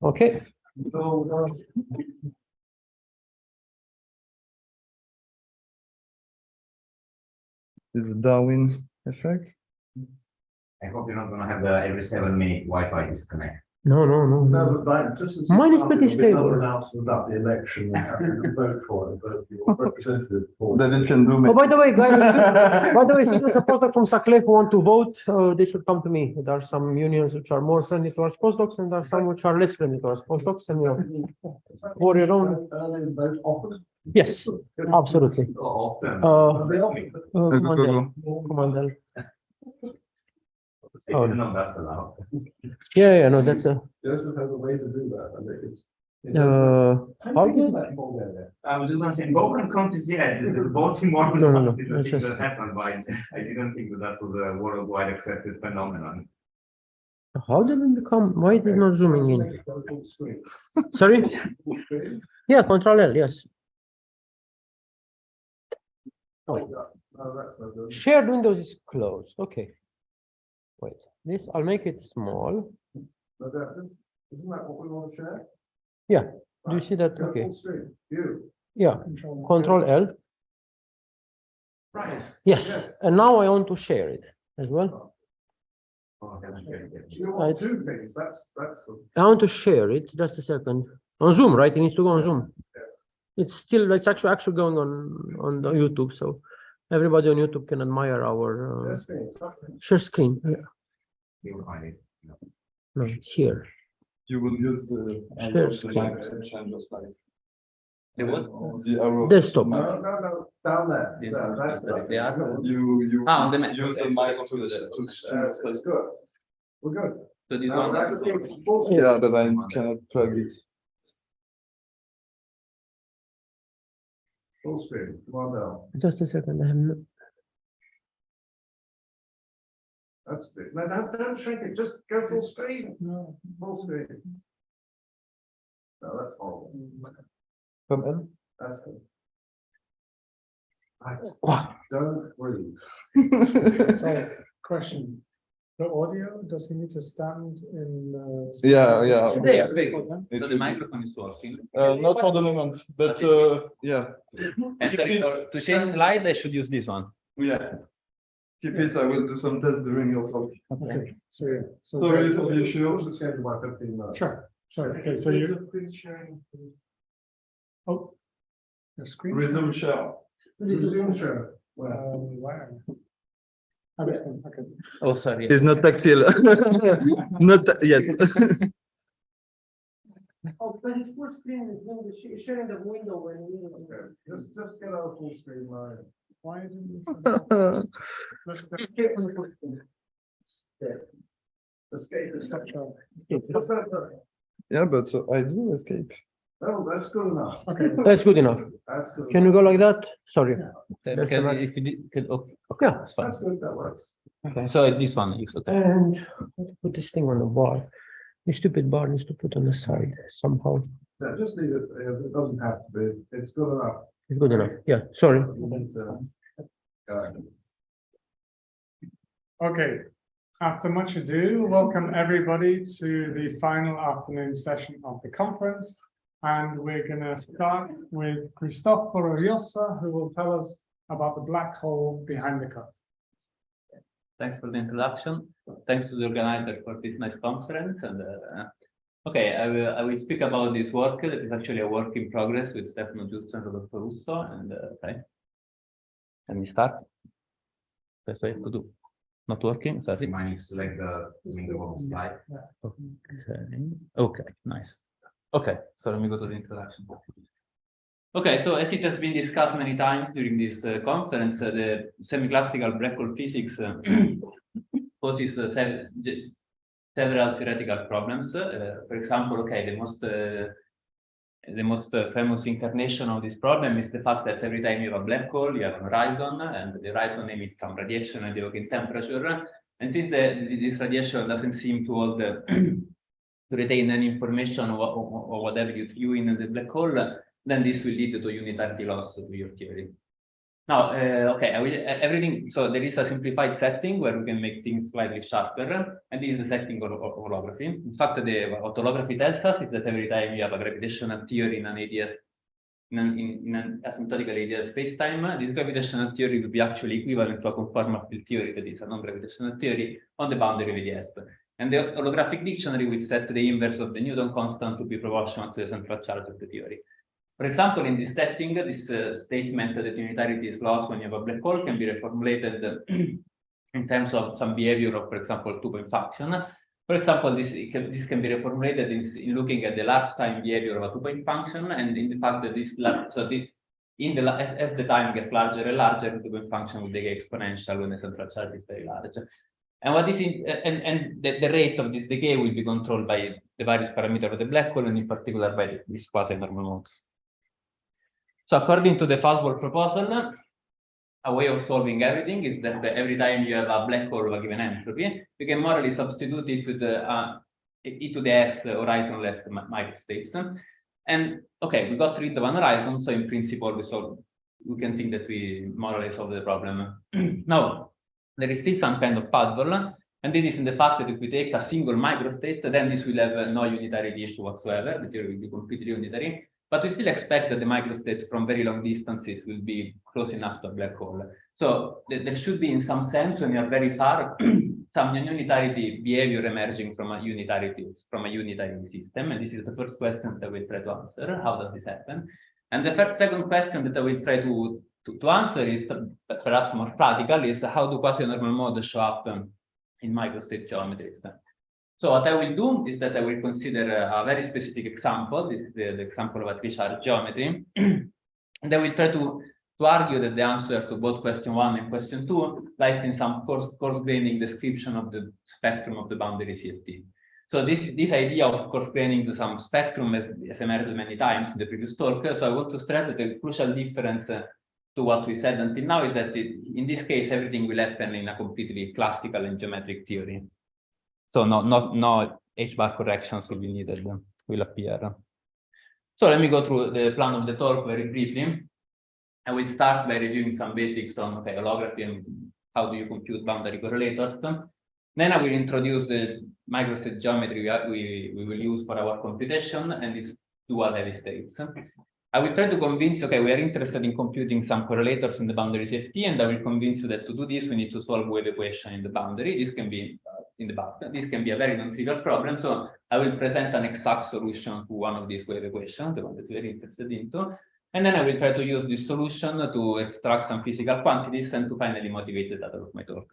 Okay. Is the Darwin effect? I hope you're not going to have the every 7-minute Wi-Fi disconnect. No. No, but just Mine is pretty stable. Another announcement about the election and having to vote for it, but your representative for it. David can do Oh, by the way, guys, by the way, if there's a postdoc from Saclay who want to vote, they should come to me. There are some unions which are more friendly to us postdocs, and there are some which are less friendly to us postdocs. And for your own. Vote offered? Yes, absolutely. Commandel. Oh. No, that's allowed. Yeah, no, that's a. Joseph has a way to do that. I think it's. How did? I was just going to say, Balkan countries, yeah, the voting model No, is it's a thing just- that happened, but I didn't think that was a worldwide accepted phenomenon. How did it become? Why is it not zooming in? Sorry? Yeah, Control L, yes. Shared Windows is closed. Okay. Wait, this I'll make it small. Isn't that what we want to share? Yeah. Do you see that? Go Okay. full screen. View. Yeah. Control L. Right. Yes. And now I want to share it as well. You want two things. That's I want to share it. Just a second. On Zoom, right? It needs to go on Zoom. It's still it's actually going on the YouTube, so everybody on YouTube can admire our share screen. Yeah. You'll find it. No, it's here. You will use the Share screen. change your slides. The what? The arrow. Desktop. no, down there. Yeah, that's You on the use the mic to That's good. We're good. So this Now, one, that's the full screen. Yeah, but I cannot plug it. Full screen. Come on now. Just a second. I have no... That's big. No, don't shrink it. Just go full screen. No, full screen. No, that's horrible. Come in. That's good. Right. Wow. Don't breathe. So, question, the audio, does he need to stand in? Yeah. so the microphone is working. Not for the moment, but yeah. And sorry, to change slide, I should use this one. Yeah. Keep it. I will do some tests during your talk. Okay, so, yeah. So Sorry for the issue. Just go to my 15 minutes. Sure, sorry, okay, so you, Screen sharing. oh. The screen. Resume share. Resume share. Wow. Understand, okay. Oh, sorry. It's not tactile. Not yet. Oh, but it's full screen. It's sharing the window and Okay. Just get out full screen line. Why isn't it? Escape is not sure. Okay, What's that? Yeah, but I do escape. No, that's good enough. That's good enough. That's good. Can you go like that? Sorry. That's Can, the max. if you did, okay, Yeah. that's fine. That's good. That works. Okay, so this one is okay. And let's put this thing on the bar. This stupid bar needs to put on the side somehow. Yeah, just leave it. It doesn't have to be. It's good enough. It's good enough. Yeah. Sorry. Okay, after much ado, welcome everybody to the final afternoon session of the conference. And we're gonna start with Cristoforo Iossa, who will tell us about the black hole behind the curve. Thanks for the introduction. Thanks to the organizer for this nice conference. And okay, I will speak about this work. It is actually a work in progress with Stefano Giusto and Rodolfo Russo. And okay, can we start? That's what I have to do. Not working. Sorry. Mine is select the window slide. Okay, nice. Okay, so let me go to the introduction. Okay, so as it has been discussed many times during this conference, the semi-classical black hole physics poses several theoretical problems. For example, okay, the most famous incarnation of this problem is the fact that every time you have a black hole, you have an horizon, and the horizon emits some radiation and you in temperature. And since this radiation doesn't seem to hold to retain any information or whatever you threw in the black hole, then this will lead to unitarity loss to your theory. Now, okay, everything. So there is a simplified setting where we can make things slightly sharper, and this is the setting of holography. In fact, what holography tells us is that every time you have a gravitational theory in an ADS, in an asymptotical ADS space-time, this gravitational theory will be actually equivalent to a conformal field theory, that is a non-gravitational theory on the boundary with S. And the holographic dictionary will set the inverse of the Newton constant to be proportional to the central charge of the theory. For example, in this setting, this statement that unitarity is lost when you have a black hole can be reformulated in terms of some behavior of, for example, two-point function. For example, this can be reformulated in looking at the large time behavior of a two-point function, and in the fact that as the time gets larger and larger, the two-point function will decay exponential when the central charge is very large. And what is the rate of this decay will be controlled by the various parameters of the black hole, and in particular by these quasi-normal modes. So according to the Fastball proposal, a way of solving everything is that every time you have a black hole of a given entropy, you can morally substitute it with e to the s horizonless microstates. And okay, we got rid of one horizon, so in principle we can think that we morally solve the problem. Now, there is still some kind of puzzle, and this is in the fact that if we take a single microstate, then this will have no unitarity issue whatsoever. The theory will be completely unitary. But we still expect that the microstate from very long distances will be close enough to a black hole. So there should be, in some sense, when you are very far, some unitarity behavior emerging from a unitarity system. And this is the first question that we'll try to answer. How does this happen? And the second question that I will try to answer is perhaps more practical, is how do quasi-normal modes show up in microstate geometries? So what I will do is that I will consider a very specific example. This is the example of a three-charge geometry. And I will try to argue that the answer to both question 1 and question 2 lies in some coarse-graining description of the spectrum of the boundary CFT. So this idea of coarse-graining to some spectrum has emerged many times in the previous talk. So I want to stress that the crucial difference to what we said until now is that in this case, everything will happen in a completely classical and geometric theory. So no H-bar corrections will be needed, will appear. So let me go through the plan of the talk very briefly. I will start by reviewing some basics on holography and how do you compute boundary correlators. Then I will introduce the microstate geometry we will use for our computation and its dual heavy states. I will try to convince, we are interested in computing some correlators in the boundary CFT, and I will convince you that to do this, we need to solve wave equation in the boundary. This can be in the back. This can be a very non-trivial problem. So I will present an exact solution to one of these wave equations, the one that we are interested into. And then I will try to use this solution to extract some physical quantities and to finally motivate the data of my talk.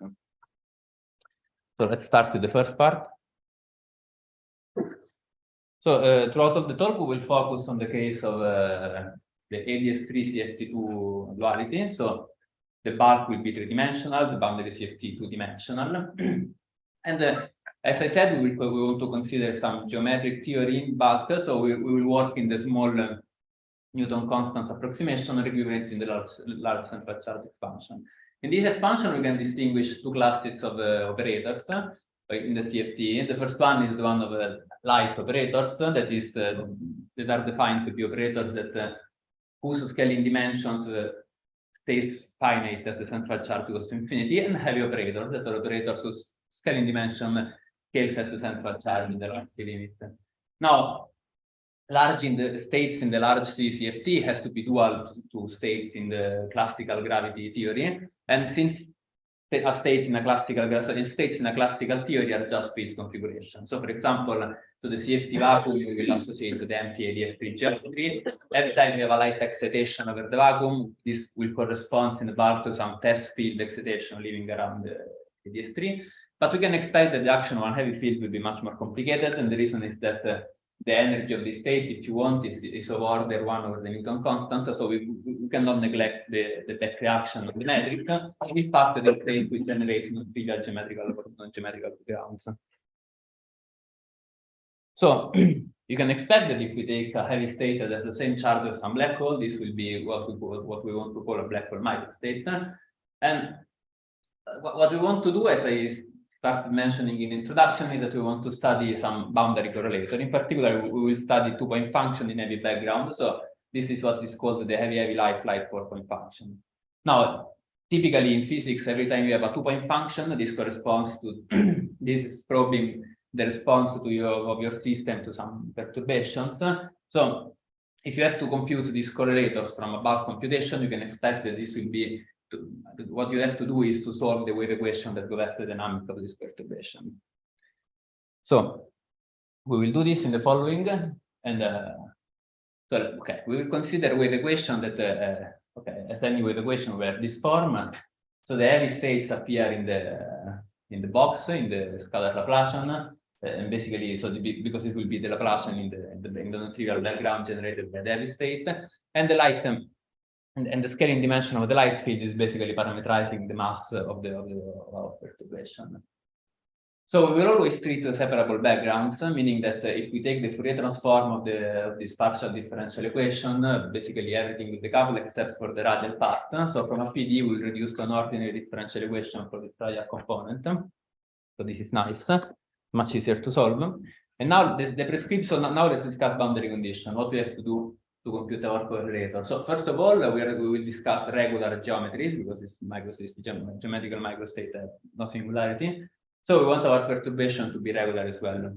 So let's start with the first part. So throughout all the talk, we will focus on the case of the ADS3 CFT2 duality. So the bulk will be three-dimensional, the boundary CFT two-dimensional. And as I said, we want to consider some geometric theory in bulk. So we will work in the small Newton constant approximation representing the large central charge expansion. In this expansion, we can distinguish two classes of operators in the CFT. The first one is the one of light operators, that are defined to be operators that whose scaling dimensions stays finite as the central charge goes to infinity, and heavy operators that are operators whose scaling dimension scales as the central charge in the large limit. Now, large in the states in the large CFT has to be dual to states in the classical gravity theory, and since a state in a classical, so in states in a classical theory are just phase configuration. So, for example, to the CFT vacuum, we will associate the empty ADS3 geometry. Every time we have a light excitation over the vacuum, this will correspond in the bulk to some test field excitation living around the ADS3. But we can expect that the action on heavy field will be much more complicated, and the reason is that the energy of the state, if you want, is of order 1 over the Newton constant. So we cannot neglect the back reaction of the metric. And in fact, the state will generate non-trivial geometrical or non-geometrical grounds. So you can expect that if we take a heavy state that has the same charge as some black hole, this will be what we want to call a black hole microstate. And what we want to do, as I started mentioning in introduction, is that we want to study some boundary correlator. In particular, we will study two-point function in heavy background. So this is what is called the heavy light 4-point function. Now, typically in physics, every time you have a two-point function, this corresponds to this is probing the response to of your system to some perturbations. So if you have to compute these correlators from a bulk computation, you can expect that this will be what you have to do is to solve the wave equation that governs the dynamic of this perturbation. So we will do this in the following, and so okay, we will consider wave equation that okay, as any wave equation we have this form. So the heavy states appear in the box in the scalar Laplacian, and basically, so because it will be the Laplacian in the non-trivial diagram generated by the heavy state, and the light and the scaling dimension of the light field is basically parameterizing the mass of our perturbation. So we will always treat separable backgrounds, meaning that if we take the Fourier transform of this partial differential equation, basically everything will decouple except for the radial part. So from a PD, we will reduce to an ordinary differential equation for the radial component. So this is nice, much easier to solve. And now the prescription. Now let's discuss boundary condition. What we have to do to compute our correlator. So first of all, we will discuss regular geometries because it's microstate, geometrical microstate have no singularity. So we want our perturbation to be regular as well.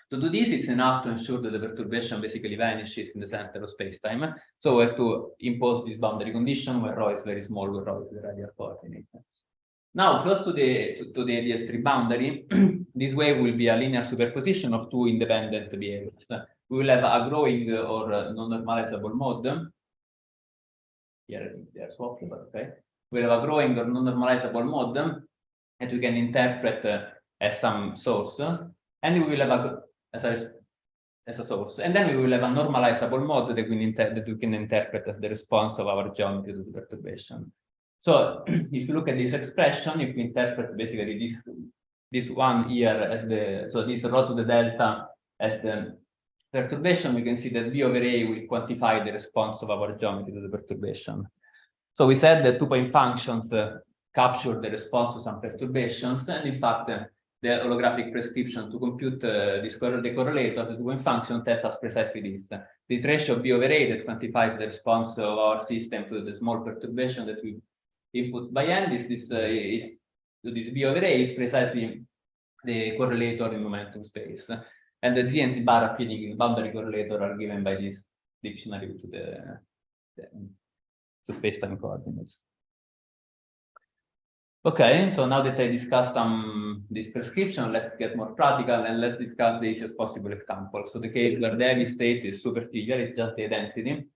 To do this, it's enough to ensure that the perturbation basically vanishes in the center of space-time. So we have to impose this boundary condition where rho is very small, where rho is the radial coordinate. Now, close to the DS3 boundary, this wave will be a linear superposition of two independent behaviors. We will have a growing or non-normalizable mode. Here they are swapped, but okay. We'll have a growing or non-normalizable mode that we can interpret as some source, and we will have as a source, and then we will have a normalizable mode that we can interpret as the response of our geometry to the perturbation. So if you look at this expression, if we interpret basically this one here as this rho to the delta as the perturbation, we can see that V over A will quantify the response of our geometry to the perturbation. So we said that two-point functions capture the response to some perturbations, and in fact, the holographic prescription to compute the correlators, the two-point function, tells us precisely this. This ratio B over A that quantifies the response of our system to the small perturbation that we input by hand this B over A is precisely the correlator in momentum space. And the Z and Z bar affiniting boundary correlator are given by this dictionary to space-time coordinates. Okay, so now that I discussed this prescription, let's get more practical and let's discuss the easiest possible example. So the case where the heavy state is super trivial, it's just the identity.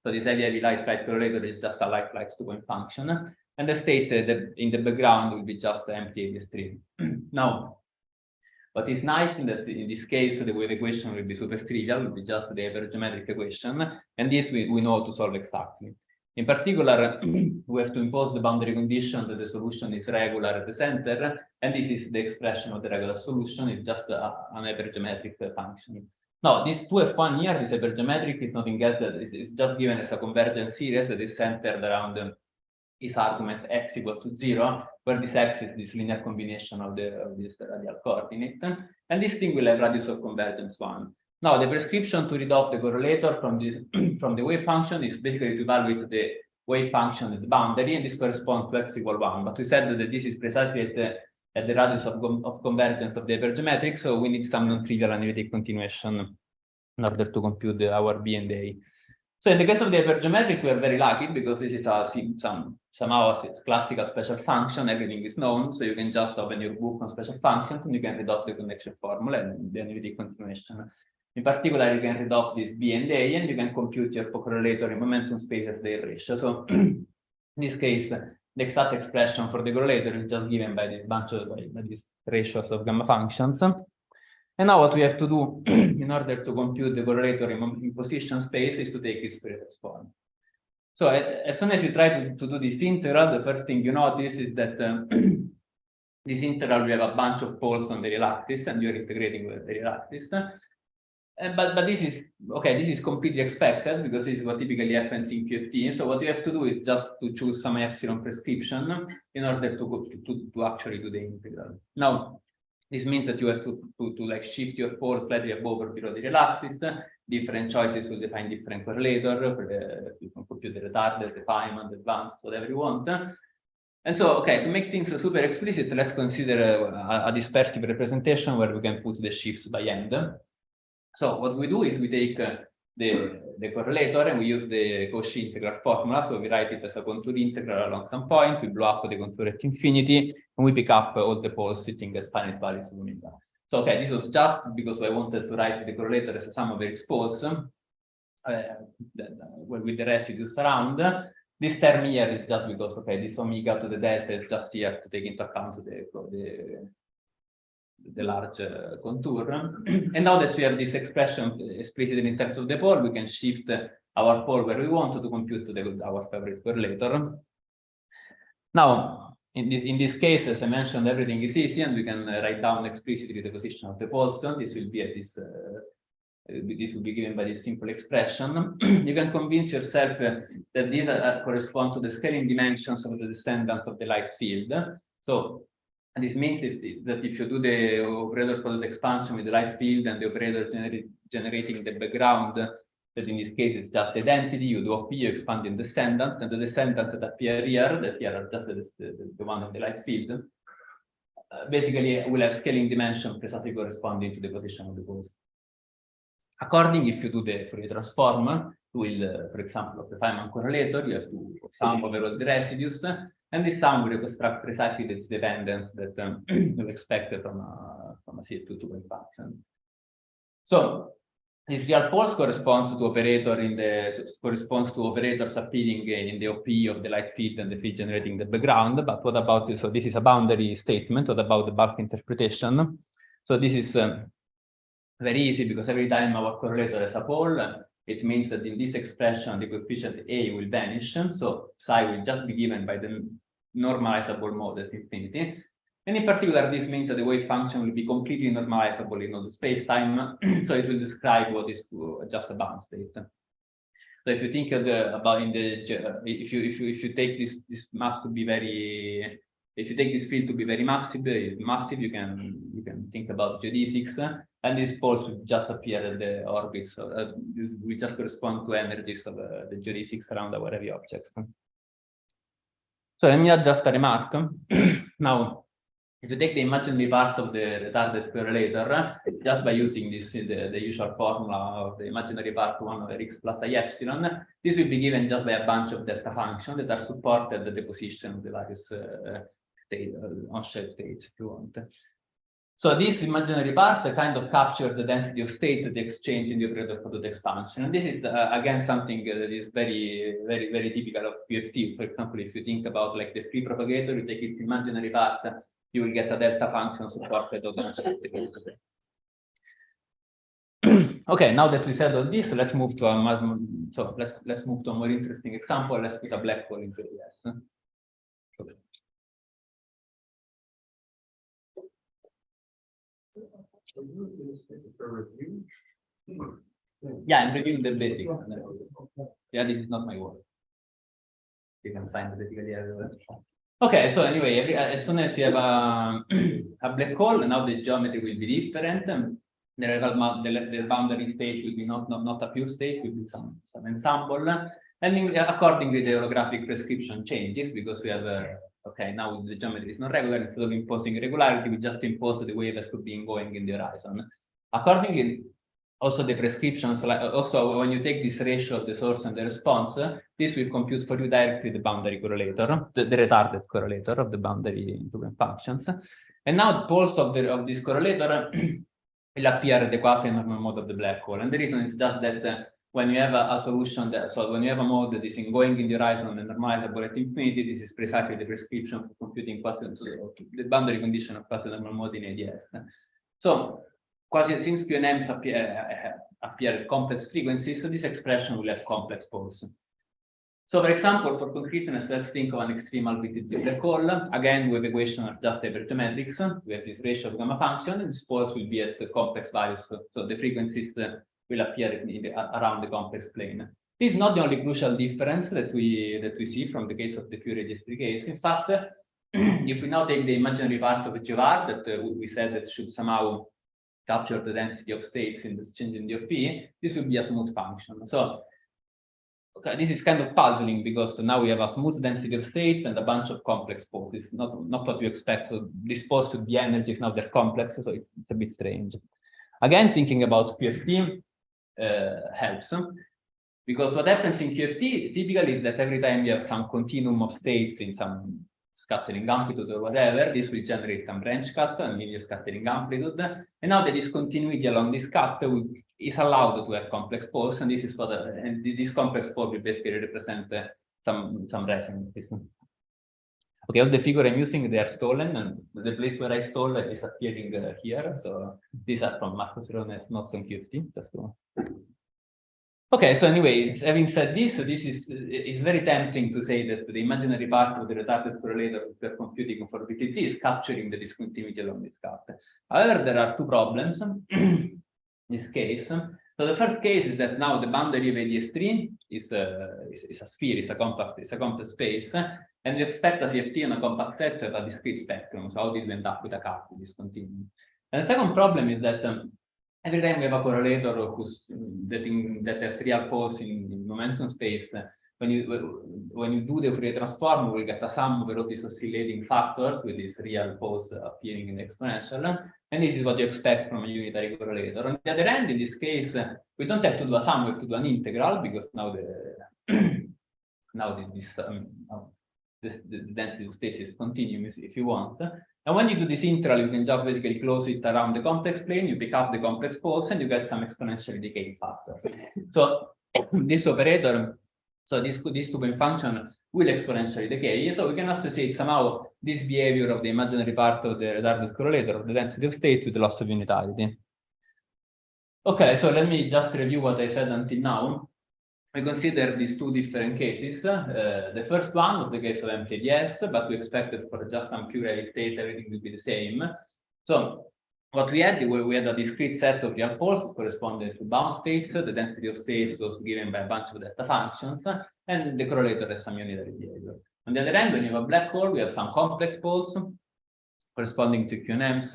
So this heavy light correlator is just a light two-point function, and the state in the background will be just empty ADS3. Now, what is nice in this case, the wave equation will be super trivial, will be just the hypergeometric equation, and this we know how to solve exactly. In particular, we have to impose the boundary condition that the solution is regular at the center, and this is the expression of the regular solution. It's just an hypergeometric function. Now, this 2F1 here, this hypergeometric, is nothing else that it's just given as a convergent series that is centered around this argument x equal to 0, where this x is this linear combination of this radial coordinate, and this thing will have radius of convergence 1. Now, the prescription to read off the correlator from the wave function is basically to evaluate the wave function at the boundary, and this corresponds to x equal 1. But we said that this is precisely at the radius of convergence of the hypergeometric, so we need some non-trivial analytic continuation in order to compute our B and A. So in the case of the hypergeometric, we are very lucky because this is somehow a classical special function. Everything is known, so you can just open your book on special functions and you can read off the connection formula and the analytic continuation. In particular, you can read off this B and A, and you can compute your correlator in momentum space as their ratio. So in this case, the exact expression for the correlator is just given by this bunch of these ratios of gamma functions. And now what we have to do in order to compute the correlator in position space is to take its Fourier transform. So as soon as you try to do this integral, the first thing you notice is that this integral, we have a bunch of poles on the real axis, and you're integrating with the real axis. But this is okay. This is completely expected because this is what typically happens in QFT. So what you have to do is just to choose some epsilon prescription in order to actually do the integral. Now, This means that you have to like shift your pole slightly above or below the real axis. Different choices will define different correlator. You can compute the retarded, the Feynman, the advanced, whatever you want. And so, okay, to make things super explicit, let's consider a dispersive representation where we can put the shifts by end. So what we do is we take the correlator and we use the Cauchy integral formula. So we write it as a contour integral along some point, we blow up the contour at infinity, and we pick up all the poles sitting as finite values of omega. So, okay, this was just because I wanted to write the correlator as a sum of various poles with the residues around. This term here is just because, okay, this omega to the delta is just here to take into account the large contour. And now that we have this expression explicit in terms of the pole, we can shift our pole where we want to compute our favorite correlator. Now, in this case, as I mentioned, everything is easy, and we can write down explicitly the position of the poles. This will be at this. This will be given by this simple expression. You can convince yourself that these correspond to the scaling dimensions of the descendants of the light field. So this means that if you do the operator product expansion with the light field and the operator generating the background, that in this case is just identity, you do OP, you expand in descendants, and the descendants that appear here, that here are just the one of the light field, basically will have scaling dimension precisely corresponding to the position of the poles. According, if you do the Fourier transform, will, for example, of the Feynman correlator, you have to sum over all the residues, and this time we reconstruct precisely the dependence that you expect from a CL2 function. So this real poles corresponds to operators appearing in the OP of the light field and the field generating the background. But what about this? So this is a boundary statement. What about the bulk interpretation? So this is very easy, because every time our correlator has a pole, it means that in this expression the coefficient A will vanish. So psi will just be given by the normalizable mode at infinity. And in particular, this means that the wave function will be completely normalizable in all the space-time. So it will describe what is just a bound state. So if you think if you take this mass to be very, if you take this field to be very massive, you can think about geodesics, and these poles will just appear at the orbits. This will just correspond to energies of the geodesics around our heavy objects. So let me add just a remark. Now, if you take the imaginary part of the retarded correlator, just by using the usual formula of the imaginary part 1 over x plus I epsilon, this will be given just by a bunch of delta functions that are supported at the position of the various on-shell states, if you want. So this imaginary part kind of captures the density of states that exchange in the operator product expansion. And this is, again, something that is very, very, very typical of QFT. For example, if you think about like the free propagator, you take its imaginary part, you will get a delta function supported on the on-shell state. Okay, now that we said all this, let's move to a let's move to a more interesting example. Let's put a black hole into the S. Okay. Yeah, I'm reviewing the basics. Yeah, this is not my work. You can find it basically everywhere. Okay, so anyway, as soon as you have a black hole, now the geometry will be different. The boundary state will be not a pure state, will be some ensemble. And accordingly, the holographic prescription changes, because we have okay, now the geometry is not regular. Instead of imposing regularity, we just impose the wave as to be going in the horizon. Accordingly, also the prescriptions, also when you take this ratio of the source and the response, this will compute for you directly the boundary correlator, the retarded correlator of the boundary invariant functions. And now the poles of this correlator will appear at the quasi-normal mode of the black hole. And the reason is just that when you have a solution so when you have a mode that is going in the horizon and normalizable at infinity, this is precisely the prescription for computing the boundary condition of quasi-normal mode in ADS. So since Q and M's appear at complex frequencies, so this expression will have complex poles. So for example, for concreteness, let's think of an extreme Alpha-T black hole. Again, with equation of just hypergeometrics, we have this ratio of gamma function, and these poles will be at the complex values. So the frequencies will appear around the complex plane. This is not the only crucial difference that we see from the case of the pure registry case. In fact, if we now take the imaginary part of GVAR that we said that should somehow capture the density of states in this change in DOP, this will be a smooth function. So, okay, this is kind of puzzling because now we have a smooth density of state and a bunch of complex poles. It's not what you expect. So this pole should be energies, now they're complex, so it's a bit strange. Again, thinking about QFT helps. Because what happens in QFT typically is that every time you have some continuum of states in some scattering amplitude or whatever, this will generate some branch cut and give you scattering amplitude. And now the discontinuity along this cut is allowed to have complex poles, and this is what this complex pole will basically represent some resonances. Okay, all the figure I'm using, they are stolen, and the place where I stole is appearing here. So these are from Microstate notes on QFT. Just to... Okay, so anyway, having said this, is very tempting to say that the imaginary part of the retarded correlator we're computing for BTT is capturing the discontinuity along this cut. However, there are two problems in this case. So the first case is that now the boundary of ADS3 is a sphere, is a compact space, and we expect a CFT on a compact set to have a discrete spectrum. So how did we end up with a cut discontinuity? And the second problem is that every time we have a correlator that has real poles in momentum space, when you do the Fourier transform, we get a sum over all these oscillating factors with these real poles appearing in the exponential, and this is what you expect from a unitary correlator. On the other hand, in this case, we don't have to do a sum; we have to do an integral because now the density of states is continuous if you want. And when you do this integral, you can just basically close it around the complex plane, you pick up the complex poles, and you get some exponentially decaying factors. So this operator, so this two-point function will exponentially decay. So we can associate somehow this behavior of the imaginary part of the retarded correlator of the density of state with the loss of unitarity. Okay, so let me just review what I said until now. We consider these two different cases. The first one was the case of MKDS, but we expected for just some pure real state, everything will be the same. So what we had a discrete set of real poles corresponding to bound states. The density of states was given by a bunch of delta functions, and the correlator has some unitary behavior. On the other hand, when you have a black hole, we have some complex poles corresponding to QNMs.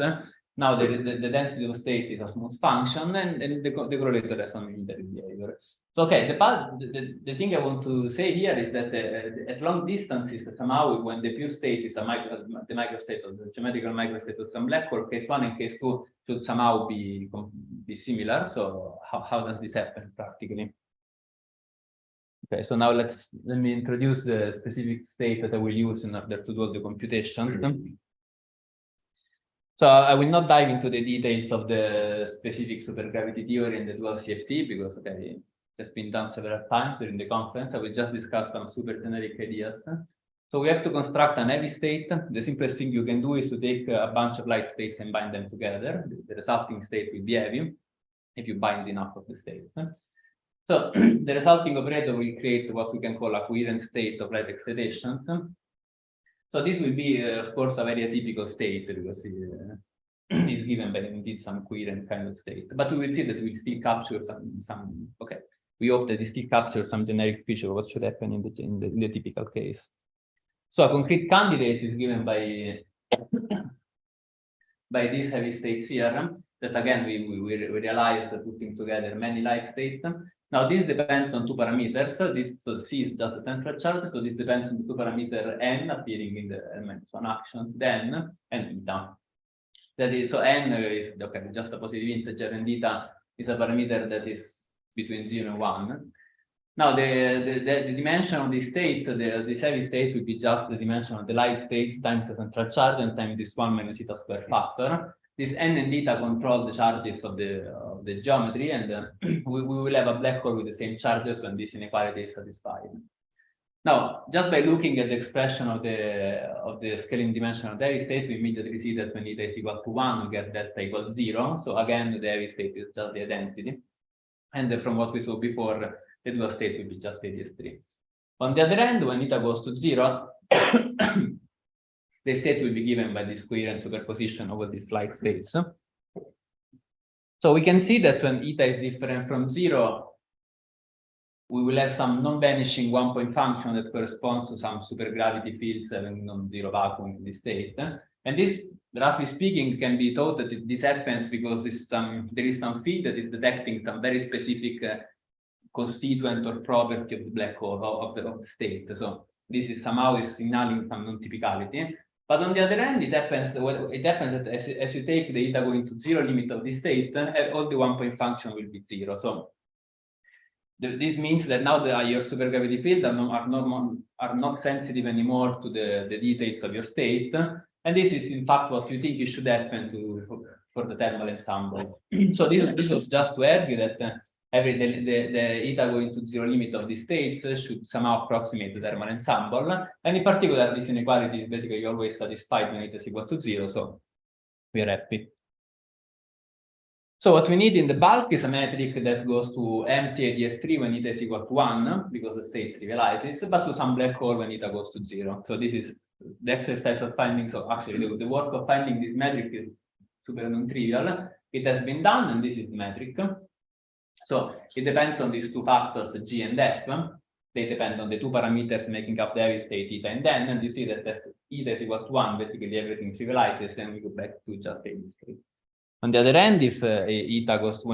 Now the density of state is a smooth function, and the correlator has some unitary behavior. So okay, the thing I want to say here is that at long distances, somehow when the pure state is the microstate of the geometrical microstate of some black hole, case 1 and case 2 should somehow be similar. So how does this happen practically? Okay, so now let me introduce the specific state that I will use in order to do all the computations. So I will not dive into the details of the specific supergravity theory and the dual CFT because okay, it's been done several times during the conference. I will just discuss some super generic ideas. So we have to construct an heavy state. The simplest thing you can do is to take a bunch of light states and bind them together. The resulting state will be heavy if you bind enough of the states. So the resulting operator will create what we can call a coherent state of light excitations. So this will be, of course, a very atypical state because it is given by indeed some coherent kind of state. But we will see that we still capture some. Okay, we hope that it still captures some generic feature of what should happen in the typical case. So a concrete candidate is given by this heavy state theorem that again we realize putting together many light states. Now this depends on two parameters. So C is just a central charge, so this depends on the two parameter n appearing in the -1 action, then and eta. That is, so n is okay, just a positive integer, and eta is a parameter that is between 0 and 1. Now the dimension of this state, this heavy state will be just the dimension of the light state times the central charge and times this 1 minus eta square factor. This n and eta control the charges of the geometry, and we will have a black hole with the same charges when this inequality is satisfied. Now, just by looking at the expression of the scaling dimension of the heavy state, we immediately see that when eta is equal to 1, we get delta equals 0. So again, the heavy state is just the identity. And from what we saw before, the dual state will be just ADS3. On the other hand, when eta goes to 0, the state will be given by this coherent superposition over these light states. So we can see that when eta is different from 0, we will have some non-vanishing one-point function that corresponds to some supergravity fields having non-zero vacuum in this state. And this, roughly speaking, can be thought that this happens because there is some field that is detecting some very specific constituent or property of the black hole of the state. So this is somehow signaling some non-typicality. But on the other hand, it happens that as you take the eta going to zero limit of this state, all the one-point function will be zero. So this means that now your supergravity fields are not sensitive anymore to the details of your state. And this is in fact what you think you should happen for the thermal ensemble. So this was just to argue that the eta going to zero limit of these states should somehow approximate the thermal ensemble. And in particular, this inequality is basically always satisfied when it is equal to zero. So we are happy. So what we need in the bulk is a metric that goes to empty ADF3 when eta is equal to 1, because the state trivializes, but to some black hole when eta goes to 0. So this is the exercise of finding. So actually, the work of finding this metric is super non-trivial. It has been done, and this is the metric. So it depends on these two factors, G and F. They depend on the two parameters making up the heavy state, eta and n. And you see that as eta is equal to 1, basically everything trivializes, and we go back to just heavy state. On the other hand, if when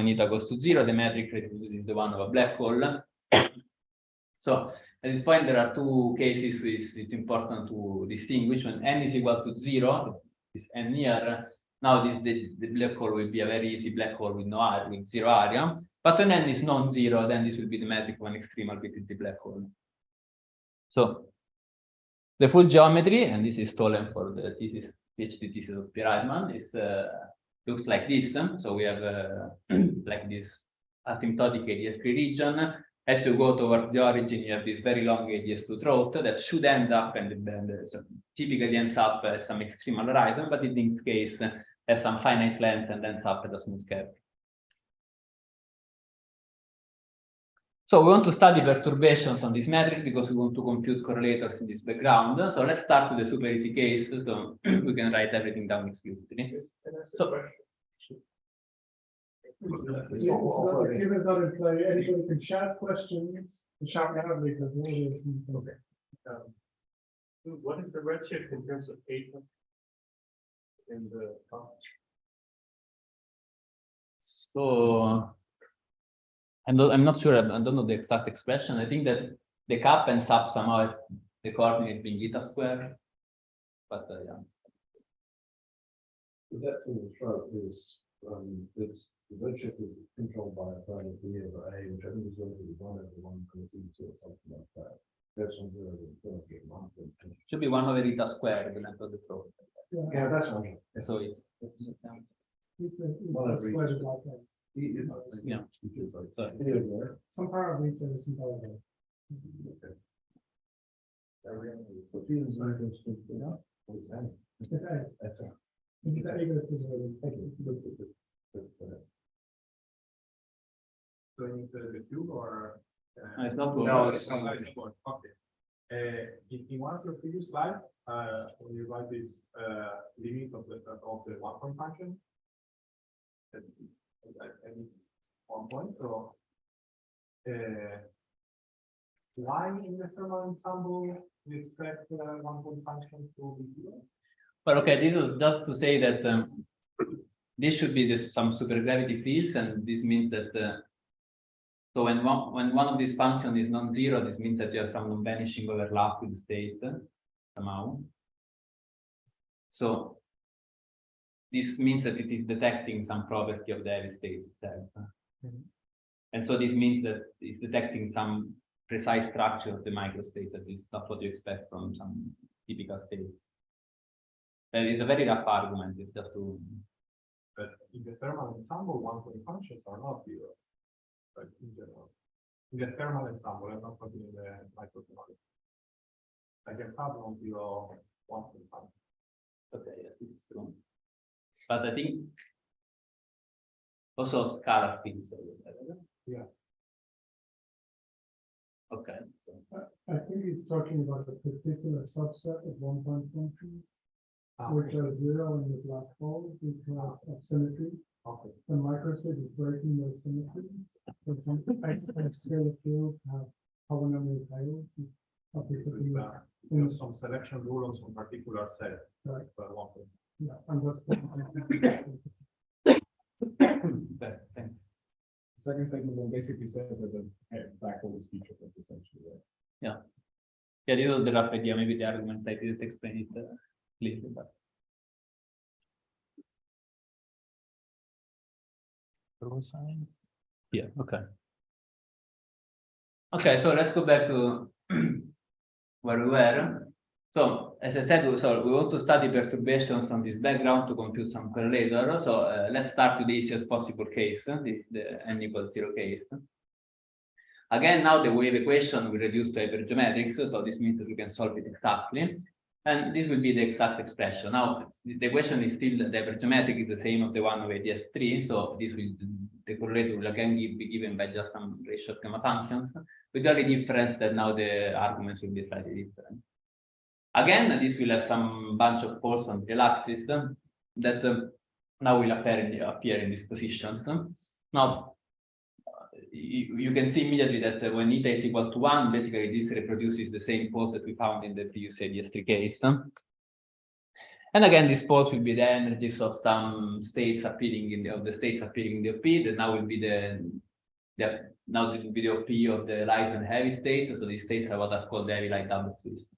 eta goes to 0, the metric reproduces the one of a black hole. So at this point, there are two cases which it's important to distinguish. When n is equal to 0, this n here, now the black hole will be a very easy black hole with with zero area. But when n is non-zero, then this will be the metric of an extreme albidity black hole. So the full geometry, and this is stolen for the thesis, PhD thesis of Piradman, is looks like this. So we have like this asymptotic ADS3 region. As you go toward the origin, you have this very long ADS2 throat that should end up, and so typically ends up as some extremal horizon, but in this case has some finite length and ends up at a smooth curve. So we want to study perturbations on this metric because we want to compute correlators in this background. So let's start with a super easy case, so we can write everything down explicitly. So Given that in play, anybody can shout questions, shout loudly because okay. What is the redshift in terms of eta in the So I'm not sure, I don't know the exact expression. I think that the cap ends up somehow at the coordinate being eta square, but yeah. That in the chart is it's the redshift is controlled by a parameter B over A, which I think is going to be 1 over 1 cosine or something like that. That's on 0 and Should be 1 over eta square, the length of the throat. Yeah, that's right. So it's yeah. So Some parameter is involved. Going to the cube or no, it's not No, good. it's not. okay. In one of your previous slides, when you write this limit of the one-point function, at one point, so why in the thermal ensemble we expect one-point function to be 0? But okay, this was just to say that this should be some supergravity fields, and this means that so when one of these functions is non-zero, this means that you have some non-vanishing overlap with the state somehow. So this means that it is detecting some property of the heavy state itself. And so this means that it's detecting some precise structure of the microstate that is not what you expect from some typical state. That is a very rough argument. It's just to. But in the thermal ensemble, one-point functions are not 0. But in general, in the thermal ensemble, I'm not talking in the microthermal. I can have non-zero one-point function. Okay, yes, this is true. But I think also scalar fields. Yeah. Okay. I think he's talking about a particular subset of one-point functions. which are zero in the black hole because of symmetry. Okay. The microstate is breaking those symmetries. For example, extra fields have polynomial tails. There's some selection rule on some particular set. Right. For one thing. Yeah, and that's the Okay, thanks. Second statement then basically said that the black hole is featureless essentially, right? Yeah, this was the rough idea. Maybe the argument I didn't explain it clearly, but. Yeah, okay. Okay, so let's go back to where we were. So, as I said, we want to study perturbations on this background to compute some correlator. So, let's start with the easiest possible case, the n equals 0 case. Again, now the wave equation will reduce to hypergeometrics, so this means that we can solve it exactly. And this will be the exact expression. Now, the equation is still the hypergeometric is the same of the one of ADS3, so this will, the correlator will again be given by just some ratio gamma functions, with the only difference that now the arguments will be slightly different. Again, this will have some bunch of poles on the real axis that now will appear in these positions. Now, you can see immediately that when eta is equal to 1, basically this reproduces the same poles that we found in the previous ADS3 case. And again, these poles will be the energies of some states appearing in the OP. That now will be the OP of the light and heavy state. So these states are what are called the heavy light double twist.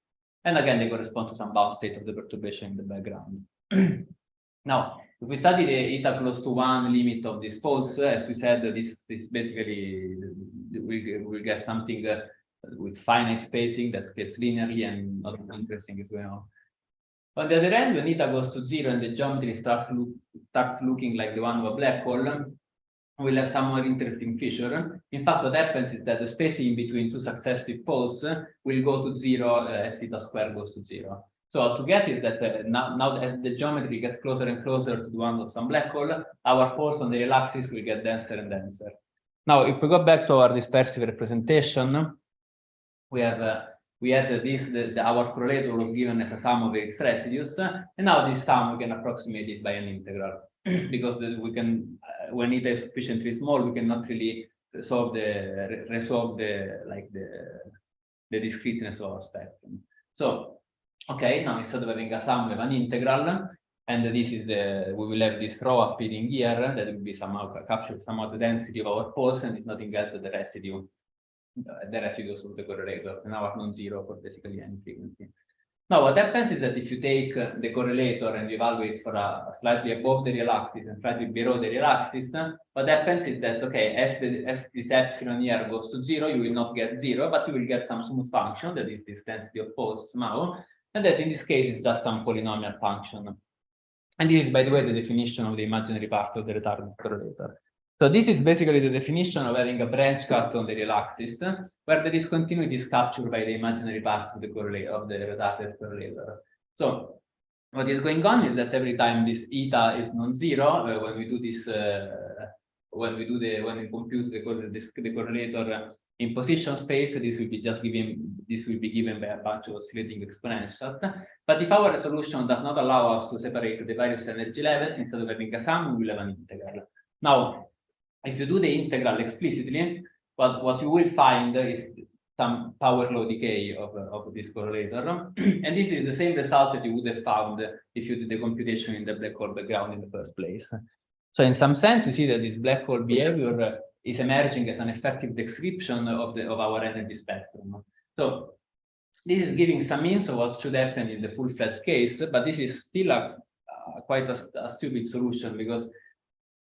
And again, they correspond to some bound state of the perturbation in the background. Now, if we study the eta close to 1 limit of this poles, as we said, this basically we get something with finite spacing that scales linearly and not interesting as well. On the other end, when eta goes to 0 and the geometry starts looking like the one of a black hole, we'll have some more interesting feature. In fact, what happens is that the spacing between two successive poles will go to 0 as eta squared goes to 0. So to get is that now as the geometry gets closer and closer to the one of some black hole, our poles on the real axis will get denser and denser. Now, if we go back to our dispersive representation, we had our correlator was given as a sum of its residues, and now this sum we can approximate it by an integral because we can, when eta is sufficiently small, we cannot really resolve the discreteness of our spectrum. So. Okay, now instead of having a sum, we have an integral, and this is we will have this row appearing here that will be somehow capture somehow the density of our poles, and it's nothing else than the residues of the correlator, and our non-zero for basically any frequency. Now, what happens is that if you take the correlator and you evaluate for a slightly above the real axis and slightly below the real axis, what happens is that, okay, as this epsilon here goes to 0, you will not get 0, but you will get some smooth function that is this density of poles somehow. And that in this case is just some polynomial function. And this is, by the way, the definition of the imaginary part of the retarded correlator. So this is basically the definition of having a branch cut on the real axis, where the discontinuity is captured by the imaginary part of the retarded correlator. So what is going on is that every time this eta is non-zero, when we do this, when we compute the correlator in position space, this will be given by a bunch of oscillating exponentials. But if our solution does not allow us to separate the various energy levels, instead of having a sum, we will have an integral. Now, if you do the integral explicitly, what you will find is some power law decay of this correlator. And this is the same result that you would have found if you did the computation in the black hole background in the first place. So in some sense, you see that this black hole behavior is emerging as an effective description of our energy spectrum. So this is giving some hints of what should happen in the full-fledged case, but this is still quite a stupid solution because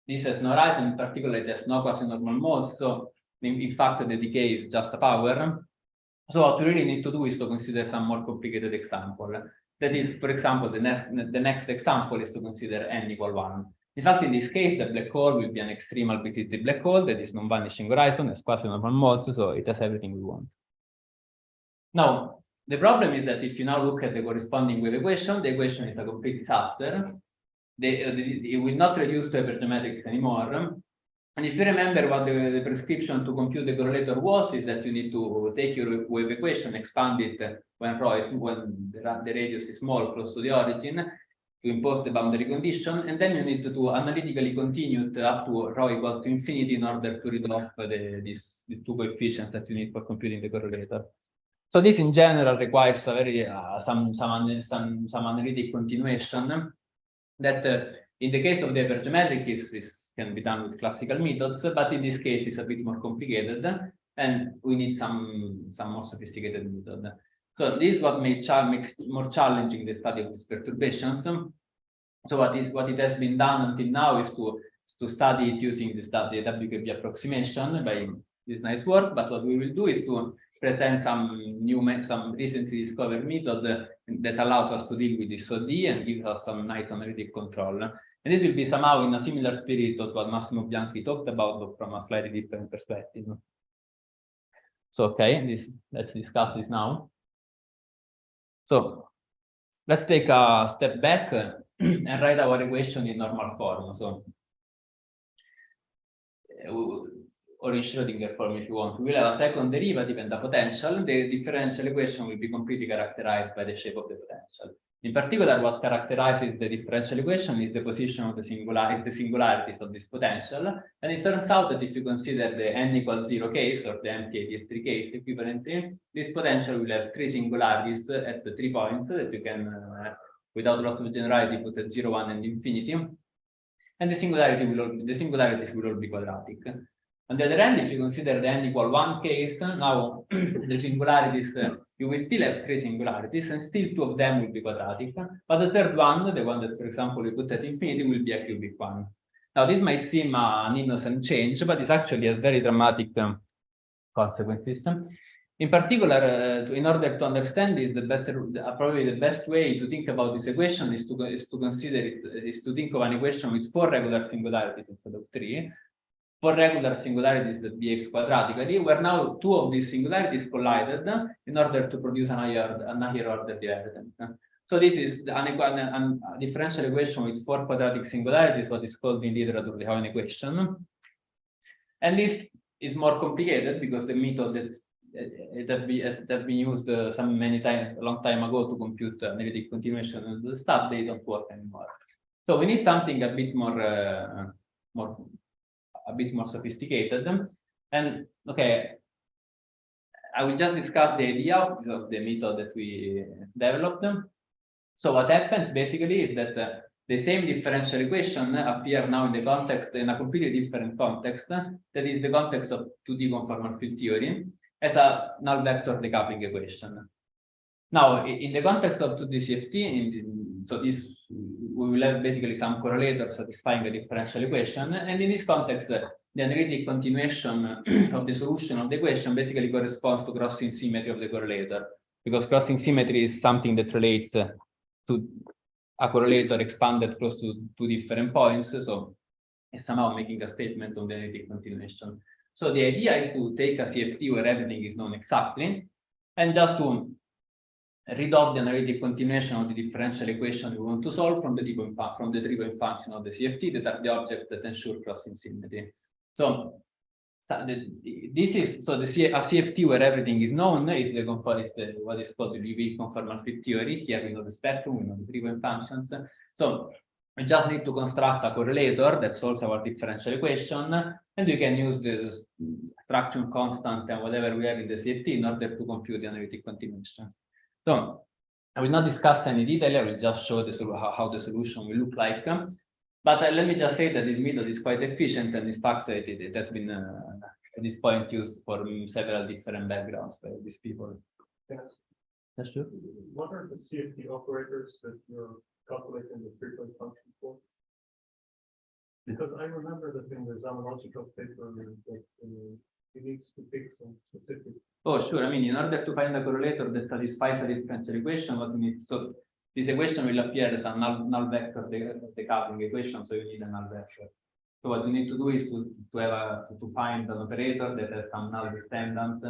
this has no horizon, in particular it has no quasi-normal modes, so in fact the decay is just a power. So what we really need to do is to consider some more complicated example. That is, for example, the next example is to consider n equal 1. In fact, in this case, the black hole will be an extreme albitized black hole that is non-vanishing horizon, has quasi-normal modes, so it has everything we want. Now, the problem is that if you now look at the corresponding wave equation, the equation is a complete disaster. It will not reduce to hypergeometrics anymore. And if you remember what the prescription to compute the correlator was, is that you need to take your wave equation, expand it when the radius is small, close to the origin, impose the boundary condition, and then you need to analytically continue it up to rho equal to infinity in order to resolve the two coefficients that you need for computing the correlator. So this in general requires a very some analytic continuation that in the case of the hypergeometric is can be done with classical methods, but in this case it's a bit more complicated, and we need some more sophisticated method. So this is what makes more challenging the study of these perturbations. So what it has been done until now is to study it using the WKB approximation by this nice work. But what we will do is to present some recently discovered method that allows us to deal with this OD and gives us some nice analytic control. And this will be somehow in a similar spirit to what Massimo Bianchi talked about, but from a slightly different perspective. So okay, let's discuss this now. So let's take a step back and write our equation in normal form. So, or in Schrödinger form if you want. We will have a second derivative and a potential. The differential equation will be completely characterized by the shape of the potential. In particular, what characterizes the differential equation is the position of the singularities of this potential. And it turns out that if you consider the n equals 0 case or the empty ADS3 case equivalently, this potential will have three singularities at the 3 points that you can, without loss of generality, put at 0, 1, and infinity. And the singularities will all be quadratic. On the other hand, if you consider the n equal 1 case, now the singularities, you will still have three singularities, and still two of them will be quadratic. But the third one, the one that, for example, we put at infinity, will be a cubic one. Now, this might seem an innocent change, but it actually has very dramatic consequences. In particular, in order to understand this, probably the best way to think about this equation is to think of an equation with 4 regular singularities instead of 3. 4 regular singularities that behave quadratically, where now 2 of these singularities collided in order to produce an higher order divergence. So this is a differential equation with 4 quadratic singularities, what is called in literature the Hahn equation. And this is more complicated because the method that has been used many times a long time ago to compute analytic continuation of the stuff, they don't work anymore. So we need something a bit more sophisticated. And okay, I will just discuss the idea of the method that we developed. So what happens basically is that the same differential equation appear now in the context, in a completely different context, that is the context of 2D conformal field theory, as a null vector decoupling equation. Now, in the context of 2D CFT, so this we will have basically some correlator satisfying a differential equation, and in this context, the analytic continuation of the solution of the equation basically corresponds to crossing symmetry of the correlator, because crossing symmetry is something that relates to a correlator expanded close to 2 different points, so it's somehow making a statement on the analytic continuation. So the idea is to take a CFT where everything is known exactly, and just to resolve the analytic continuation of the differential equation we want to solve from the three-point function of the CFT that are the objects that ensure crossing symmetry. So a CFT where everything is known is what is called the weak conformal field theory. Here we know the spectrum, we know the three-point functions. So we just need to construct a correlator that solves our differential equation, and we can use this fraction constant and whatever we have in the CFT in order to compute the analytic continuation. So I will not discuss any detail, I will just show how the solution will look like. But let me just say that this method is quite efficient, and in fact it has been at this point used for several different backgrounds by these people. Yes. That's true. What are the CFT operators that you're calculating the three-point function for? Because I remember that in the Zamenhof paper that it needs to pick some specific. Oh, sure. I mean, in order to find a correlator that satisfies the differential equation, what we need, so this equation will appear as a null vector decoupling equation, so you need a null vector. So what you need to do is to find an operator that has some null descendant,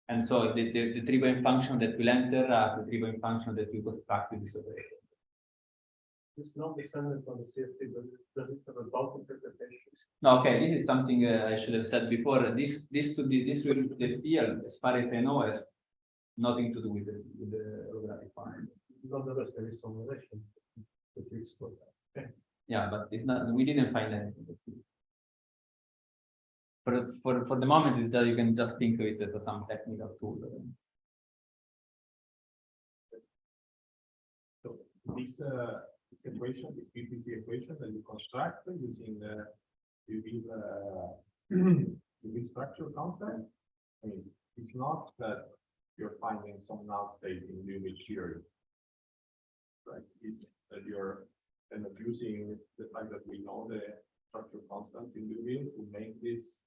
and so the three-point function that will enter are the three-point function that will construct with this operator. It's not descendant on the CFT, but does it have a bulk interpretation? No, okay, this is something I should have said before. This will the field, as far as I know, has nothing to do with the holographic function. Nonetheless, there is some relation. to explore that. Okay. Yeah, but it's not, we didn't find anything. For the moment, it's just, you can just think of it as some technical tool. So this equation, this PPC equation that you construct using the UV structure constant, I mean, it's not that you're finding some null state in UV theory, right? It's that you're kind of using the fact that we know the structure constant in UV to make this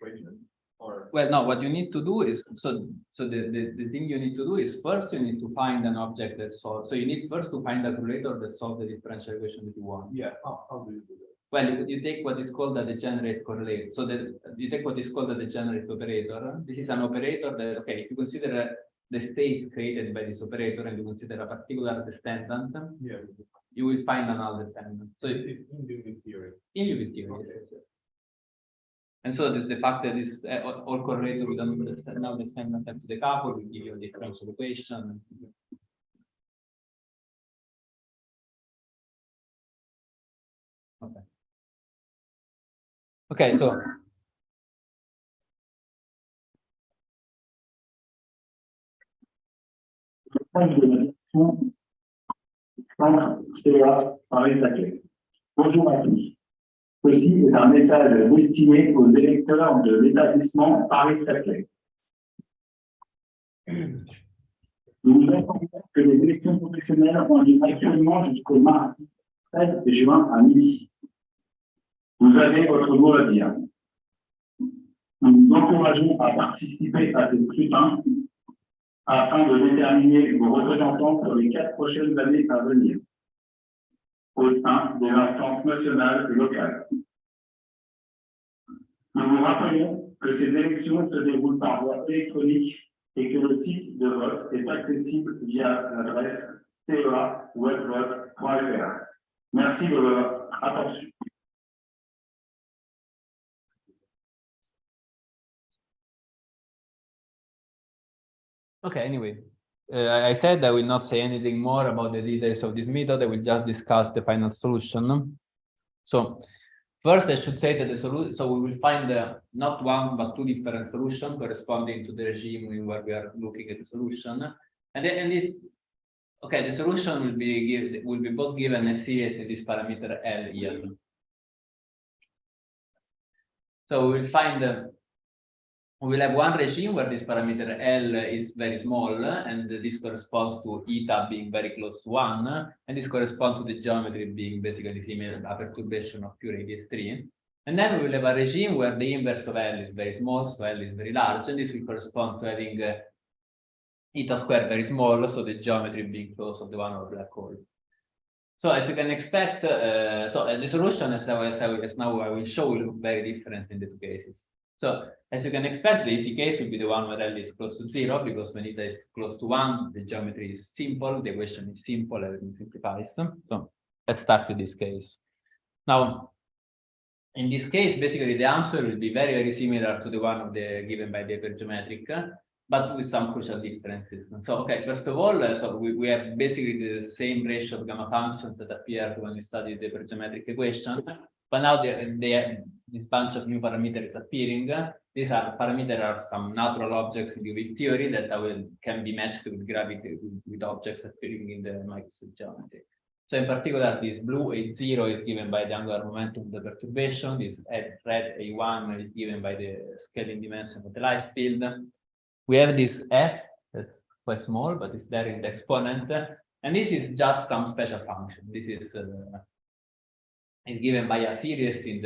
equation. Or Well, no, what you need to do is, so the thing you need to do is first you need to find an object that solves, so you need first to find a correlator that solves the differential equation that you want. yeah, how do you do that? Well, you take what is called a degenerate correlator. So that you take what is called a degenerate operator. This is an operator that, okay, if you consider the state created by this operator and you consider a particular descendant, Yeah, you will find an null descendant. So this it is in UV theory. in UV theory, yes. And so this the fact that this all correlator with a null descendant have to decouple will give you a differential equation. Okay. Okay, so Bonjour à tous. Ceci est un message destiné aux électeurs de l'établissement Paris-Saclay. Nous vous informons que les élections professionnelles ont lieu actuellement jusqu'au mardi 13 juin à midi. Vous avez votre mot à dire. Nous vous encourageons à participer à ce scrutin afin de déterminer vos représentants pour les 4 prochaines années à venir au sein des instances nationales et locales. Nous vous rappelons que ces élections se déroulent par voie électronique et que le site de vote est accessible via l'adresse cea.webvote.fr. Merci de votre attention. okay, anyway, I said I will not say anything more about the details of this method. I will just discuss the final solution. So first, I should say that the solution, so we will find not one, but 2 different solutions corresponding to the regime where we are looking at the solution. And this, okay, the solution will be both given a series in this parameter L here. So we will find we will have one regime where this parameter L is very small, and this corresponds to eta being very close to 1, and this corresponds to the geometry being basically similar to a perturbation of Q radius 3. And then we will have a regime where the inverse of L is very small, so L is very large, and this will correspond to having eta squared very small, so the geometry being close to the one of a black hole. So as you can expect, the solution, as now I will show, will look very different in the 2 cases. So as you can expect, the easy case will be the one where L is close to 0, because when eta is close to 1, the geometry is simple, the equation is simple, everything simplifies. So let's start with this case. Now, in this case, basically the answer will be very, very similar to the one of the given by the hypergeometric, but with some crucial differences. So, okay, first of all, so we have basically the same ratio of gamma functions that appeared when we studied the hypergeometric equation, but now this bunch of new parameters appearing. These are parameters are some natural objects in UV theory that can be matched with gravity with objects appearing in the Microstate geometry. So in particular, this blue A0 is given by the angular momentum of the perturbation. This red A1 is given by the scaling dimension of the light field. We have this F that's quite small, but it's there in the exponent, and this is just some special function. This is given by a series in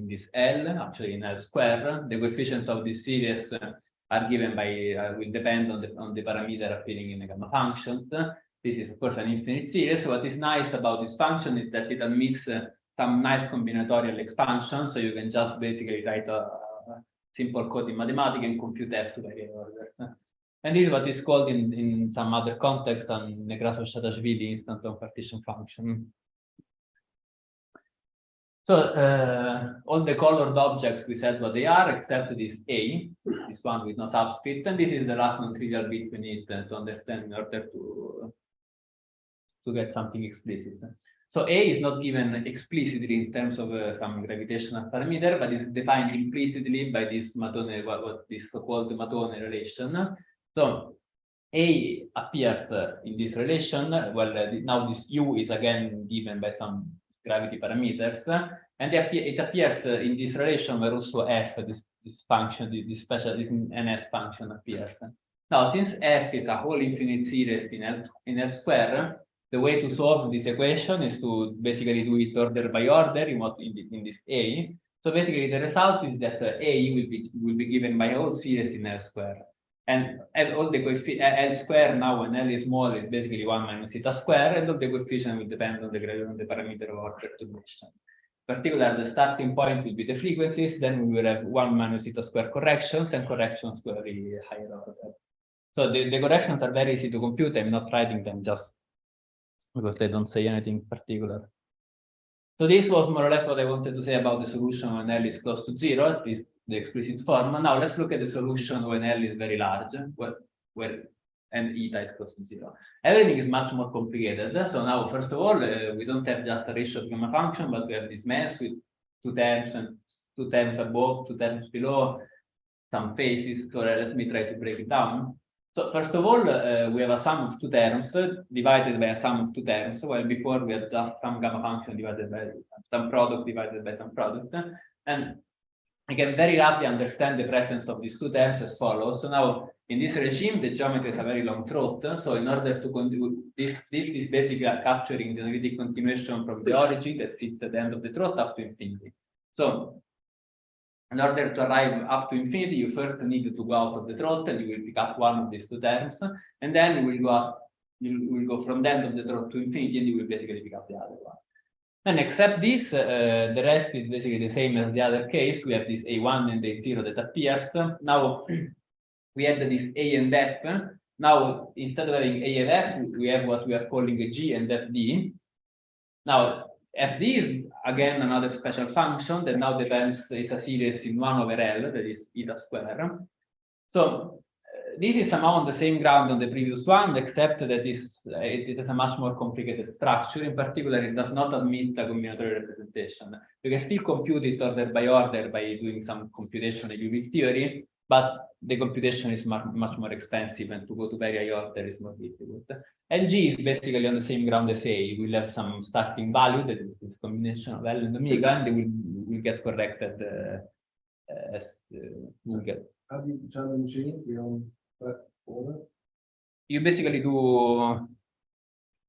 this L, actually in L square. The coefficient of this series are given by will depend on the parameter appearing in the gamma functions. This is of course an infinite series. What is nice about this function is that it admits some nice combinatorial expansion, so you can just basically write a simple code in mathematics and compute F to various orders. And this is what is called in some other contexts an Nekrasov-Shadashvili instant on partition function. So all the colored objects, we said what they are, except this A, this one with no subscript, and this is the last non-trivial bit we need to understand in order to get something explicit. So A is not given explicitly in terms of some gravitational parameter, but it's defined implicitly by this Matone, what this so-called Matone relation. So A appears in this relation. Well, now this U is again given by some gravity parameters, and it appears in this relation where also F, this function, this special this NS function appears. Now, since F is a whole infinite series in L square, the way to solve this equation is to basically do it order by order in this A. So basically, the result is that A will be given by a whole series in L square, and all the coefficients L square now when L is small is basically 1 minus theta square, and all the coefficients will depend on the parameter of our perturbation. In particular, the starting point will be the frequencies. Then we will have 1 minus theta square corrections, and corrections will be higher order. So the corrections are very easy to compute. I'm not writing them just because they don't say anything particular. So this was more or less what I wanted to say about the solution when L is close to 0, at least the explicit form. Now let's look at the solution when L is very large, and eta is close to 0. Everything is much more complicated. So now, first of all, we don't have just a ratio of gamma function, but we have this mass with 2 terms and 2 terms above, 2 terms below, some phases. So let me try to break it down. So first of all, we have a sum of 2 terms divided by a sum of 2 terms, while before we had just some gamma function divided by some product divided by some product. And I can very roughly understand the presence of these 2 terms as follows. So now, in this regime, the geometry is a very long throat. So in order to this is basically capturing the analytic continuation from the origin that sits at the end of the throat up to infinity. So in order to arrive up to infinity, you first need to go out of the throat, and you will pick up one of these 2 terms, and then you will go up, you will go from the end of the throat to infinity, and you will basically pick up the other one. And except this, the rest is basically the same as the other case. We have this A1 and A0 that appears. Now we had this A and F. Now instead of having A and F, we have what we are calling a G and FD. Now FD is again another special function that now depends, it's a series in 1 over L, that is eta square. So this is somehow on the same ground on the previous one, except that it has a much more complicated structure. In particular, it does not admit a combinatorial representation. You can still compute it order by doing some computation in Liouville theory, but the computation is much more expensive, and to go to very high order is more difficult. And G is basically on the same ground as A. You will have some starting value, that is this combination of L and omega, and they will get corrected as we'll get. How do you challenge G beyond that order? You basically do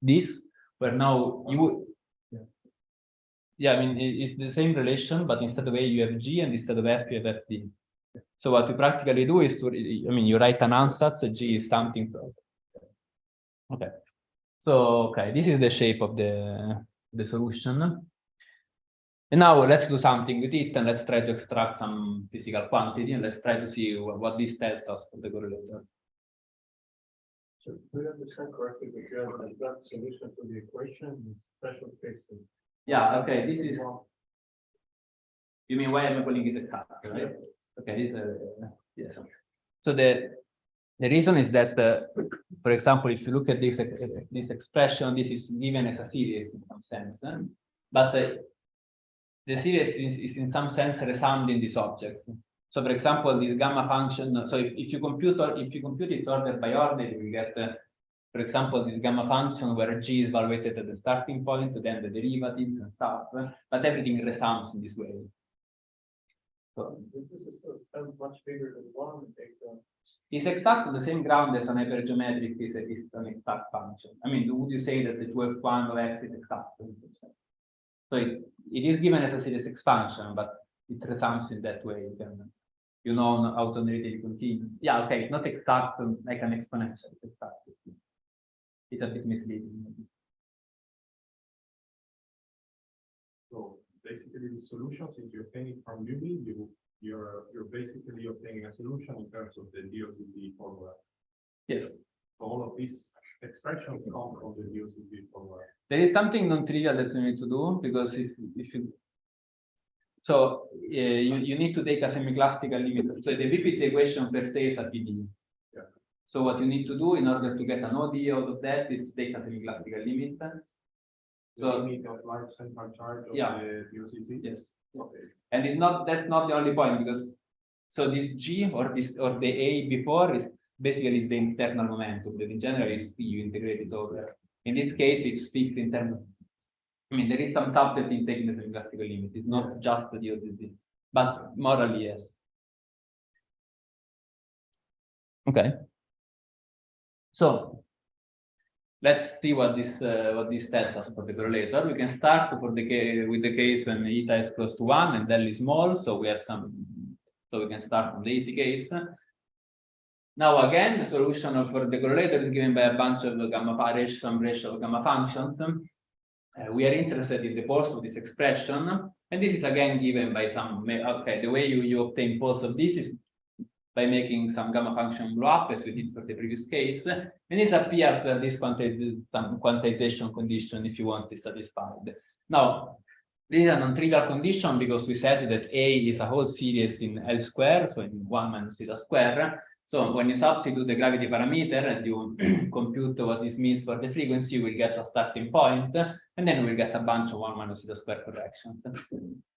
this, where now you yeah, I mean, it's the same relation, but instead of A you have G, and instead of F you have FD. So what you practically do is you write an ansatz, G is something. Okay. So this is the shape of the solution. And now let's do something with it, and let's try to extract some physical quantity, and let's try to see what this tells us for the correlator. So do you understand correctly that you have an exact solution to the equation in special cases? Yeah, okay, this is, you mean why I'm calling it a cut, right? Okay, this yes. So the reason is that, for example, if you look at this expression, this is given as a series in some sense, but the series is in some sense resounding these objects. So, for example, this gamma function. So, if you compute it order by order, you will get, for example, this gamma function where G is evaluated at the starting point, then the derivatives and stuff. But everything resounds in this way. So this is much bigger than 1. It's exactly the same ground as an hypergeometric is an exact function. I mean, would you say that the 2f1 of x is exact? So it is given as a series expansion, but it resounds in that way. You know how to analytically continue. Yeah, okay, it's not exact like an exponential. It's exact. It's a bit misleading. So basically, the solution, since you're obtaining from Liouville, you're basically obtaining a solution in terms of the DOCG formula. Yes. So all of these expressions come from the DOCG formula. There is something non-trivial that you need to do, because if you so you need to take a semi-classical limit. So the Lipitz equation per se is a PDE. Yeah. So what you need to do in order to get an ODE out of that is to take a semi-classical limit. So you need to apply central charge of Yeah. the UCC? Yes. Okay. And that's not the only point, because so this G or the A before is basically the internal momentum that in general is P, you integrate it over. In this case, it's fixed in terms of, I mean, there is some subset in taking the semi-classical limit. It's not just the ODZ, but morally, yes. Okay. So let's see what this tells us for the correlator. We can start with the case when eta is close to 1 and L is small. So we have so we can start from the easy case. Now again, the solution for the correlator is given by a bunch of some ratio of gamma functions. We are interested in the pulse of this expression, and this is again given by some. Okay, the way you obtain pulse of this is by making some gamma function blow up, as we did for the previous case, and this appears where this quantization condition, if you want, is satisfied. Now, this is a non-trivial condition because we said that A is a whole series in L square, so in 1 minus theta square. So when you substitute the gravity parameter and you compute what this means for the frequency, you will get a starting point, and then we'll get a bunch of 1 minus theta square corrections.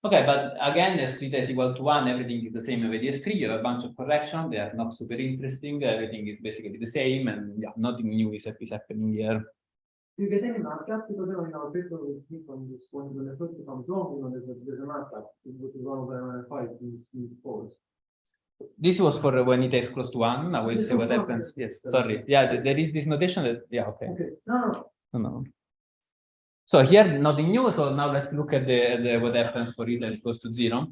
Okay, but again, as theta is equal to 1, everything is the same with DS3. You have a bunch of corrections, they are not super interesting, everything is basically the same, and yeah, nothing new is happening here. Do you get any mass gap? Because in our paper we think on this point, when the first becomes wrong, there's a mass gap, which is 1/5 in these poles. This was for when it is close to 1. I will see what happens. Yes, sorry. Yeah, there is this notation that, yeah, okay. Okay, no. So here, nothing new. So now let's look at the what happens for eta is close to 0.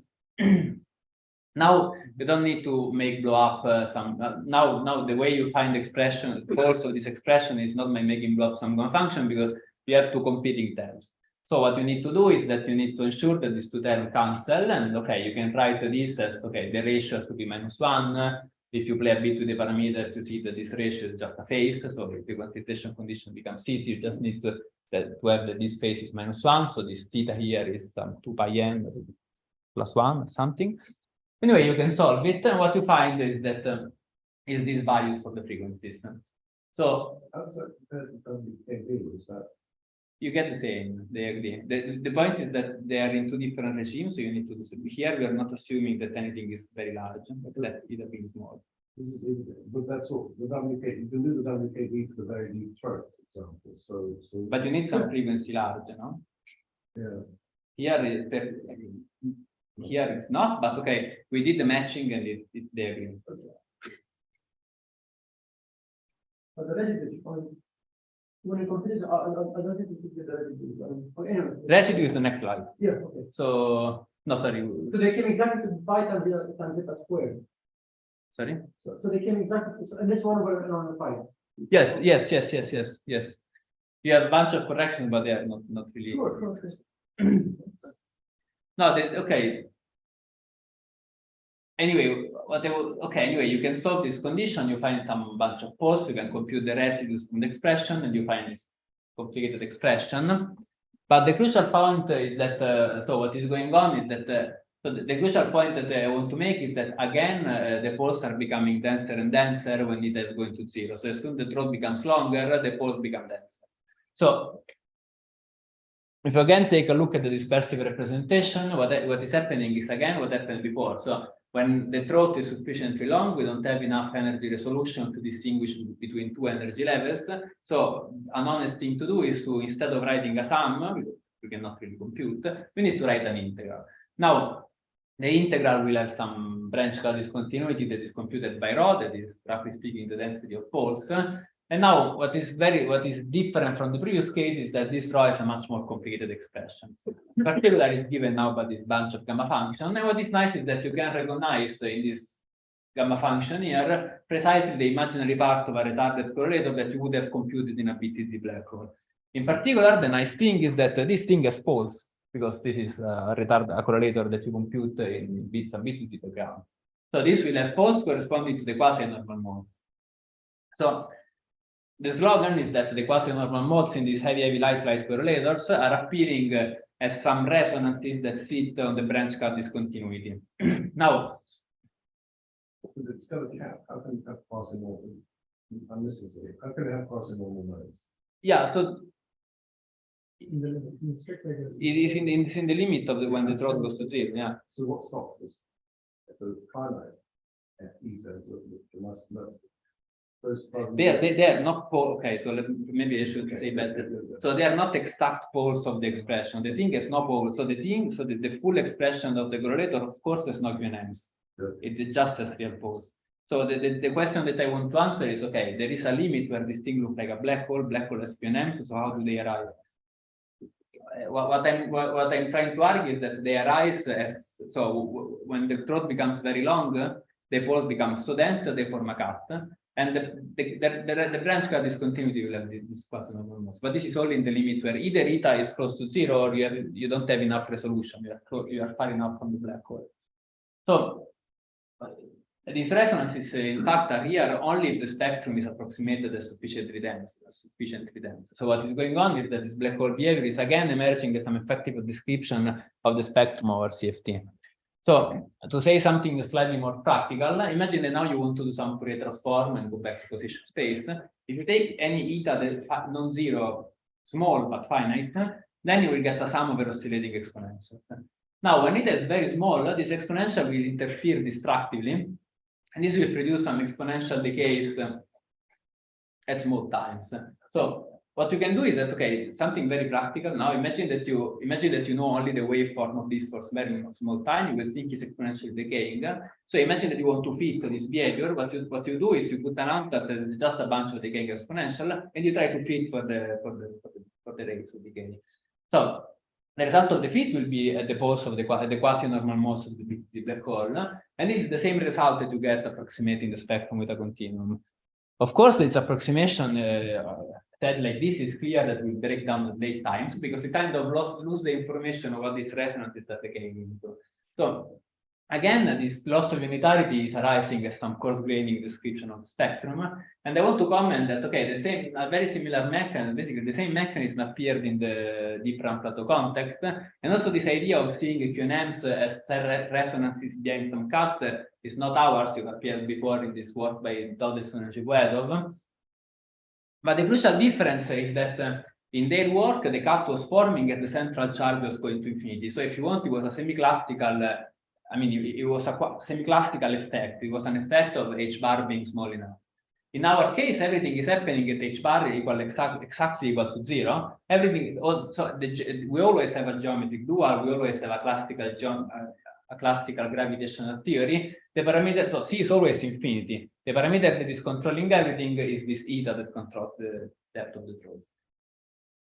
Now you don't need to make blow up some. Now the way you find the expression, also this expression is not by making blow up some function, because you have two competing terms. So what you need to do is that you need to ensure that these two terms cancel, and okay, you can write this as okay, the ratio has to be -1. If you play a bit with the parameters, you see that this ratio is just a phase. So if the quantization condition becomes easy, you just need to have that this phase is -1. So this theta here is some 2 pi n plus 1 or something. Anyway, you can solve it, and what you find is that is these values for the frequencies. So you get the same, they agree. The point is that they are in two different regimes, so you need to do something. Here we are not assuming that anything is very large, except either being small. But that's all. The WK, you can do the WKB for the very deep chart, for example. So but you need some frequency large, no? Yeah. Here it's not, but okay, we did the matching and they agree. But the residue point, when you compare this, I don't think you could get the residue. Okay, anyway. Residue is the next slide. Yeah, okay. So, no, sorry. So they came exactly to pi times theta squared. Sorry? So they came exactly, and this 1/5. Yes. You have a bunch of corrections, but they are not really. Sure. No, okay. Anyway, anyway, you can solve this condition. You find some bunch of poles. You can compute the residues from the expression, and you find this complicated expression. But the crucial point is that so what is going on is that so the crucial point that I want to make is that again the poles are becoming denser and denser when it is going to 0. So as soon as the rod becomes longer, the poles become denser. So if you again take a look at the dispersive representation, what is happening is again what happened before. So when the throat is sufficiently long, we don't have enough energy resolution to distinguish between two energy levels. So an honest thing to do is to, instead of writing a sum, we cannot really compute, we need to write an integral. Now, the integral will have some branch cloud discontinuity that is computed by rho, that is, roughly speaking, the density of poles. And now what is different from the previous case is that this rho is a much more complicated expression. In particular, it's given now by this bunch of gamma function. And what is nice is that you can recognize in this gamma function here precisely the imaginary part of a retarded correlator that you would have computed in a BTZ black hole. In particular, the nice thing is that this thing has poles, because this is a correlator that you compute in bits and BTZ program. So this will have poles corresponding to the quasi-normal mode. So the slogan is that the quasi-normal modes in these heavy light correlators are appearing as some resonances that sit on the branch cut discontinuity. Now, it's got a cap. How can you have possible? And this is it. How can they have crossing normal modes? Yeah, so In the strict regulations. it is in the limit of the when the throat goes to 0, yeah. So what stops this? The finite ether, the must know. Those They are not okay. So maybe I should say better. So they are not exact poles of the expression. The thing has no poles. So the full expression of the correlator, of course, has no QNMs. It just has real poles. So the question that I want to answer is, okay, there is a limit where this thing looks like a black hole has QNMs. So how do they arise? What I'm trying to argue is that they arise as so when the throat becomes very long, the poles become so dense that they form a cut, and the branch cut discontinuity will have this quasi-normal modes. But this is only in the limit where either eta is close to 0 or you don't have enough resolution. You are far enough from the black hole. So these resonances, in fact, are here only if the spectrum is approximated as sufficiently dense. So what is going on is that this black hole behavior is again emerging as some effective description of the spectrum over CFT. So to say something slightly more practical, imagine that now you want to do some Fourier transform and go back to position space. If you take any eta that non-zero, small but finite, then you will get a sum over oscillating exponentials. Now, when eta is very small, this exponential will interfere destructively, and this will produce some exponential decays at small times. So what you can do is that, okay, something very practical. Now imagine that you know only the waveform of this for very small time. You will think it's exponentially decaying. So imagine that you want to fit this behavior. What you do is you put an output that is just a bunch of decaying exponential, and you try to fit for the rates of decay. So the result of the fit will be at the poles of the quasi-normal modes of the black hole, and this is the same result that you get approximating the spectrum with a continuum. Of course, this approximation said like this is clear that we break down the date times because you kind of lose the information of what these resonances are decaying into. So again, this loss of unitarity is arising as some coarse-graining description of the spectrum. And I want to comment that, okay, a very similar mechanism, basically the same mechanism appeared in the deep Plateau context. And also this idea of seeing QNMs as resonances behind some cut is not ours. It appeared before in this work by Dodson and Zhiguedov. But the crucial difference is that in their work, the cut was forming as the central charge was going to infinity. So if you want, it was a semi-classical it was a semi-classical effect. It was an effect of h bar being small enough. In our case, everything is happening at h bar exactly equal to 0. Everything. Also, we always have a geometric dual. We always have a classical gravitational theory. The parameter, so C is always infinity. The parameter that is controlling everything is this eta that controls the depth of the throat.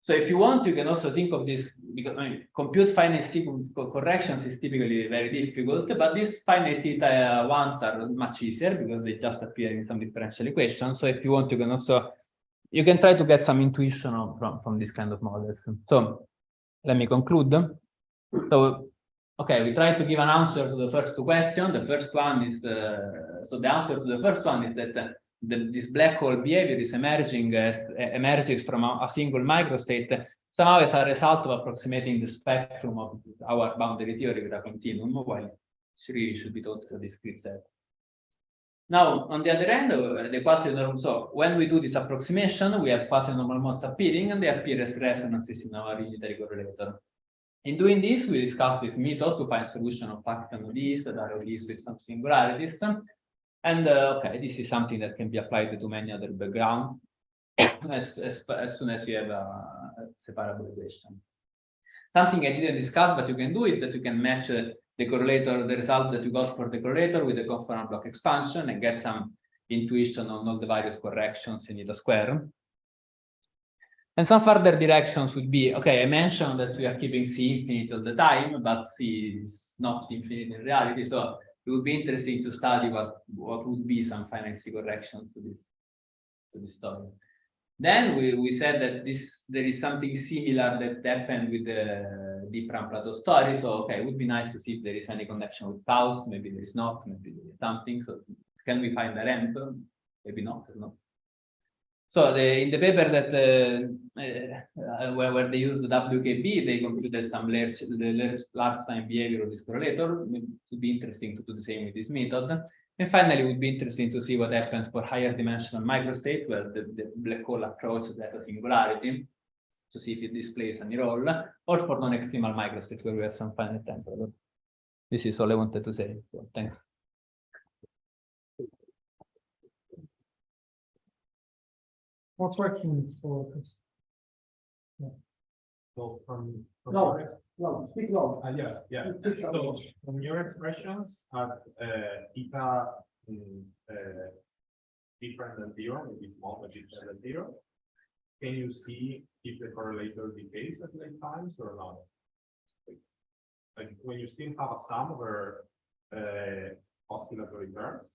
So if you want, you can also think of this, because compute finite sequence corrections is typically very difficult, but these finite theta ones are much easier because they just appear in some differential equations. So if you want, you can try to get some intuition from this kind of models. So let me conclude. So, okay, we tried to give an answer to the first two questions. The first one is, so the answer to the first one is that this black hole behavior is emerges from a single microstate somehow as a result of approximating the spectrum of our boundary theory with a continuum, while it really should be thought as a discrete set. Now, on the other hand, the quasi-normal, so when we do this approximation, we have quasi-normal modes appearing, and they appear as resonances in our unitary correlator. In doing this, we discuss this method to find solution of function of these that are released with some singularities. And okay, this is something that can be applied to many other backgrounds as soon as you have a separable equation. Something I didn't discuss, but you can do is that you can match the correlator, the result that you got for the correlator with the conformal block expansion and get some intuition on all the various corrections in eta square. And some further directions would be, okay, I mentioned that we are keeping C infinite all the time, but C is not infinite in reality. So it would be interesting to study what would be some finite C corrections to this story. Then we said that there is something similar that happened with the deep Plateau story. So okay, it would be nice to see if there is any connection with Taos. Maybe there is not. Maybe there is something. So can we find a ramp? Maybe not. No. So in the paper that where they used the WKB, they computed some large time behavior of this correlator. It would be interesting to do the same with this method. And finally, it would be interesting to see what happens for higher dimensional microstate, where the black hole approach has a singularity, to see if it displays any role, or for non-extremal microstate, where we have some finite temperature. This is all I wanted to say. So, thanks. What questions for Chris? So from No. your No, speak loud. yeah. So from your expressions at theta different than zero, maybe small, but different than zero, can you see if the correlator decays at late times or not? Like when you still have a sum over oscillatory terms,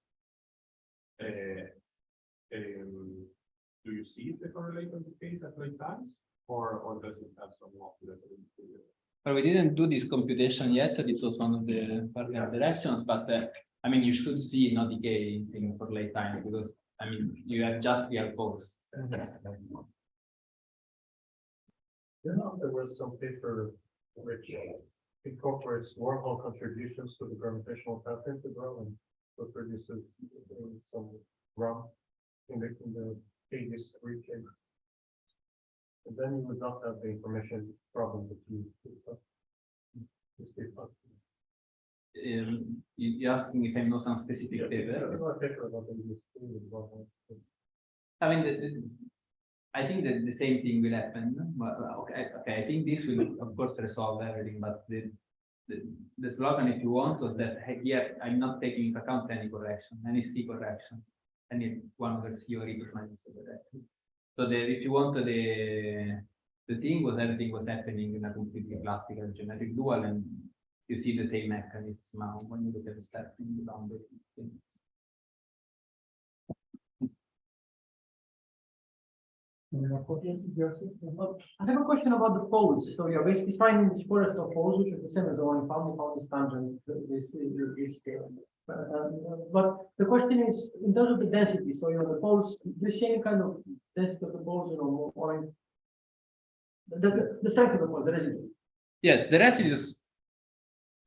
do you see if the correlator decays at late times, or does it have some oscillatory behavior? Well, we didn't do this computation yet. This was one of the further directions, but I mean, you should see no decay in for late times, because I mean, you have just real poles. You know, there was some paper which incorporates wormhole contributions to the gravitational path integral and so produces some rum in the Hades region. And then you would not have the information problem that you You asking if I know some specific paper? I mean, I think that the same thing will happen. But, okay, I think this will, of course, resolve everything. But the slogan, if you want, was that here I'm not taking into account any correction, any C correction, any 1/C or E minus correction. So if you want, the thing was everything was happening in a completely classical geometric dual, and you see the same mechanism now when you look at the step in the boundary. I have a question about the poles. So you're basically finding this forest of poles, which is the same as the one you found this tangent, this scale. But the question is, in terms of the density, so the poles, do you see any kind of density of the poles, or the strength of the pole, the residue? Yes, the residues.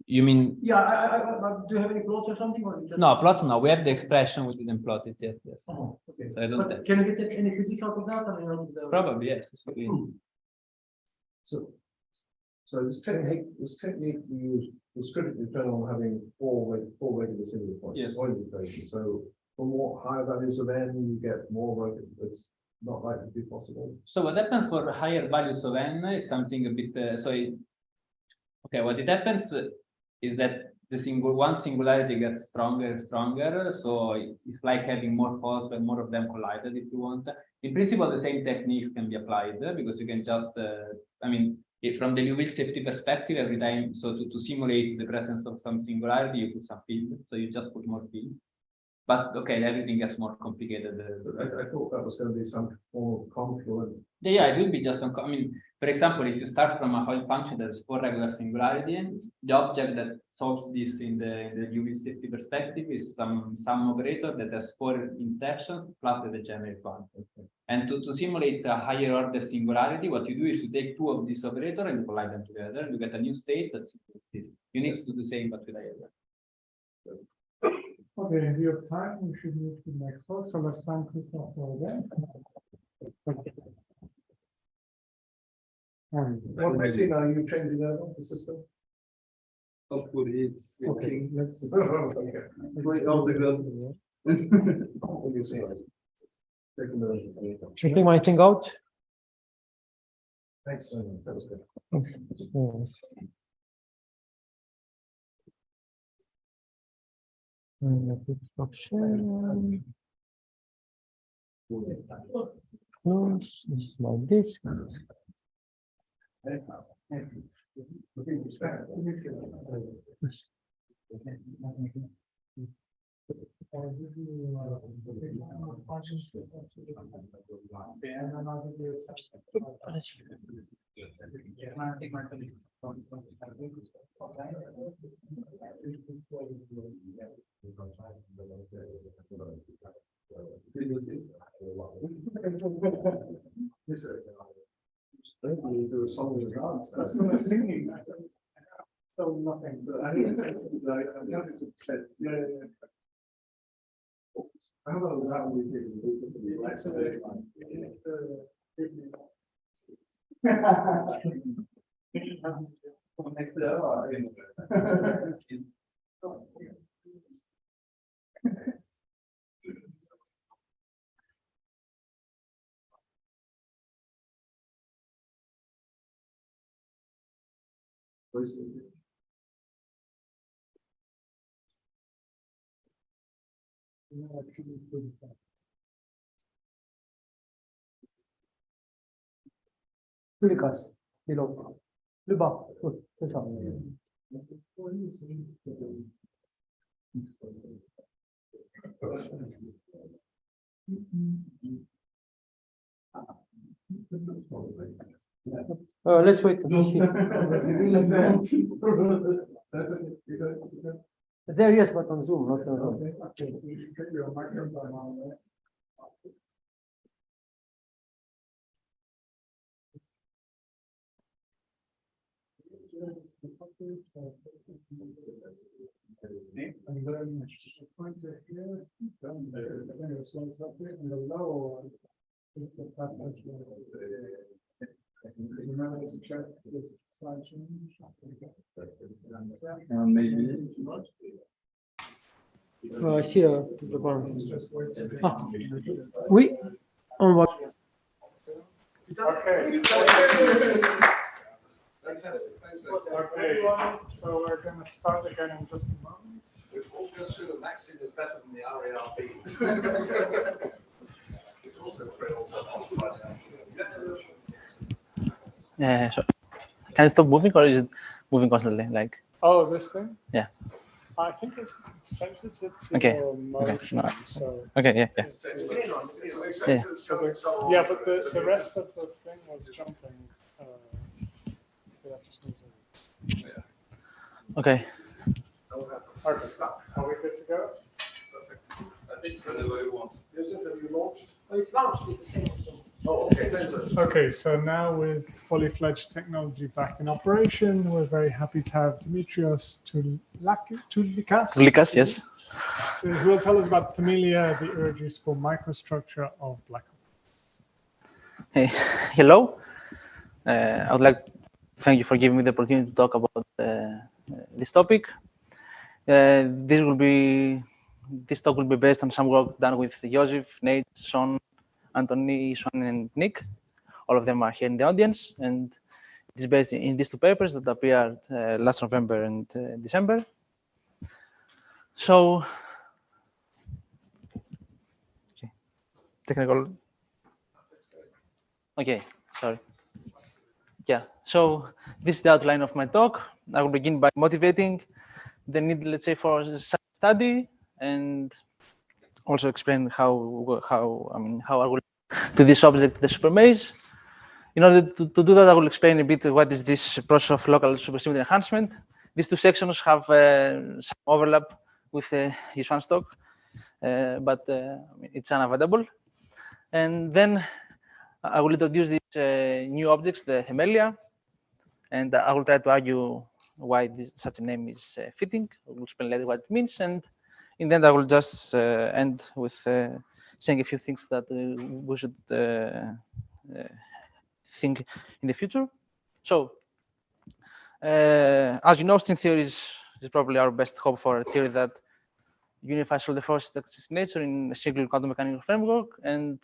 You mean? Yeah, do you have any plots or something? Or just... No, plot no. We have the expression, we didn't plot it yet. Yes. Oh, okay. So I don't. But can you get any physics out of that? I mean, Probably yes. So this technique we use was critically dependent on having four regular singular points. Yes. So from what higher values of n, you get more regular. It's not likely to be possible. So what happens for higher values of n is something a bit. Okay, what it happens is that the one singularity gets stronger and stronger. So it's like having more poles where more of them collided, if you want. In principle, the same techniques can be applied because you can just. I mean. From the Liouville safety perspective, every time, so to simulate the presence of some singularity, you put some field, so you just put more field. But okay, everything gets more complicated. I thought that was going to be some form of confluent. Yeah, it will be just some. I mean, for example, if you start from a Hoyle function that's four regular singularity, the object that solves this in the Liouville safety perspective is some operator that has four intersections plus the degenerate one. And to simulate a higher order singularity, what you do is you take two of these operators and you collide them together, and you get a new state that's this. You need to do the same, but with higher. Okay, in view of time, we should move to the next talk. So let's thank Cristoforo again. And What vaccine are you changing over the system? Hopefully it's okay, let's. Wait, all the good. What do you see? Checking my thing out. Thanks, that was good. Yes. Stop sharing. Close. This is my disk. There was song in the dance. That's not singing. So nothing. I think it's yeah. Toulikas, below. Le bas, oui, c'est ça. Let's wait. There, yes, but on Zoom, not on Zoom. I see the bottom. Ah, oui, on va. Okay. Okay, so we're going to start again in just a moment. Which all goes through the Maxim is better than the RARB. It's also frills. So can I stop moving or is it moving constantly? Like, Oh, this thing? yeah. I think it's sensitive to Okay. your motion. No. So Okay, yeah, yeah. yeah, but the rest of the thing was jumping. Yeah, just needs a- Okay. Okay, are we good to go? I think that's what we want. Have you launched? Oh, it's launched. It's the same. Oh, okay, sensors. Okay, so now with fully fledged technology back in operation, we're very happy to have Dimitrios Toulikas. Toulikas, yes. Who will tell us about Familia, the irreducible microstructure of black holes. Hey, hello. I would like to thank you for giving me the opportunity to talk about this topic. This talk will be based on some work done with Joseph, Nate, Sean, Anthony, Sean, and Nick. All of them are here in the audience, and it's based in these two papers that appeared last November and December. So, okay. Technical. Okay, sorry. Yeah, so this is the outline of my talk. I will begin by motivating the need, let's say, for study, and also explain how I will to this object, the supermaze. In order to do that, I will explain a bit what is this process of local supersymmetry enhancement. These two sections have some overlap with Iossa talk, but it's unavoidable. And then I will introduce these new objects, the Themelia, and I will try to argue why such a name is fitting. I will explain later what it means, and in the end, I will just end with saying a few things that we should think in the future. So, as you know, string theory is probably our best hope for a theory that unifies all the forces that exist in nature in a single quantum mechanical framework, and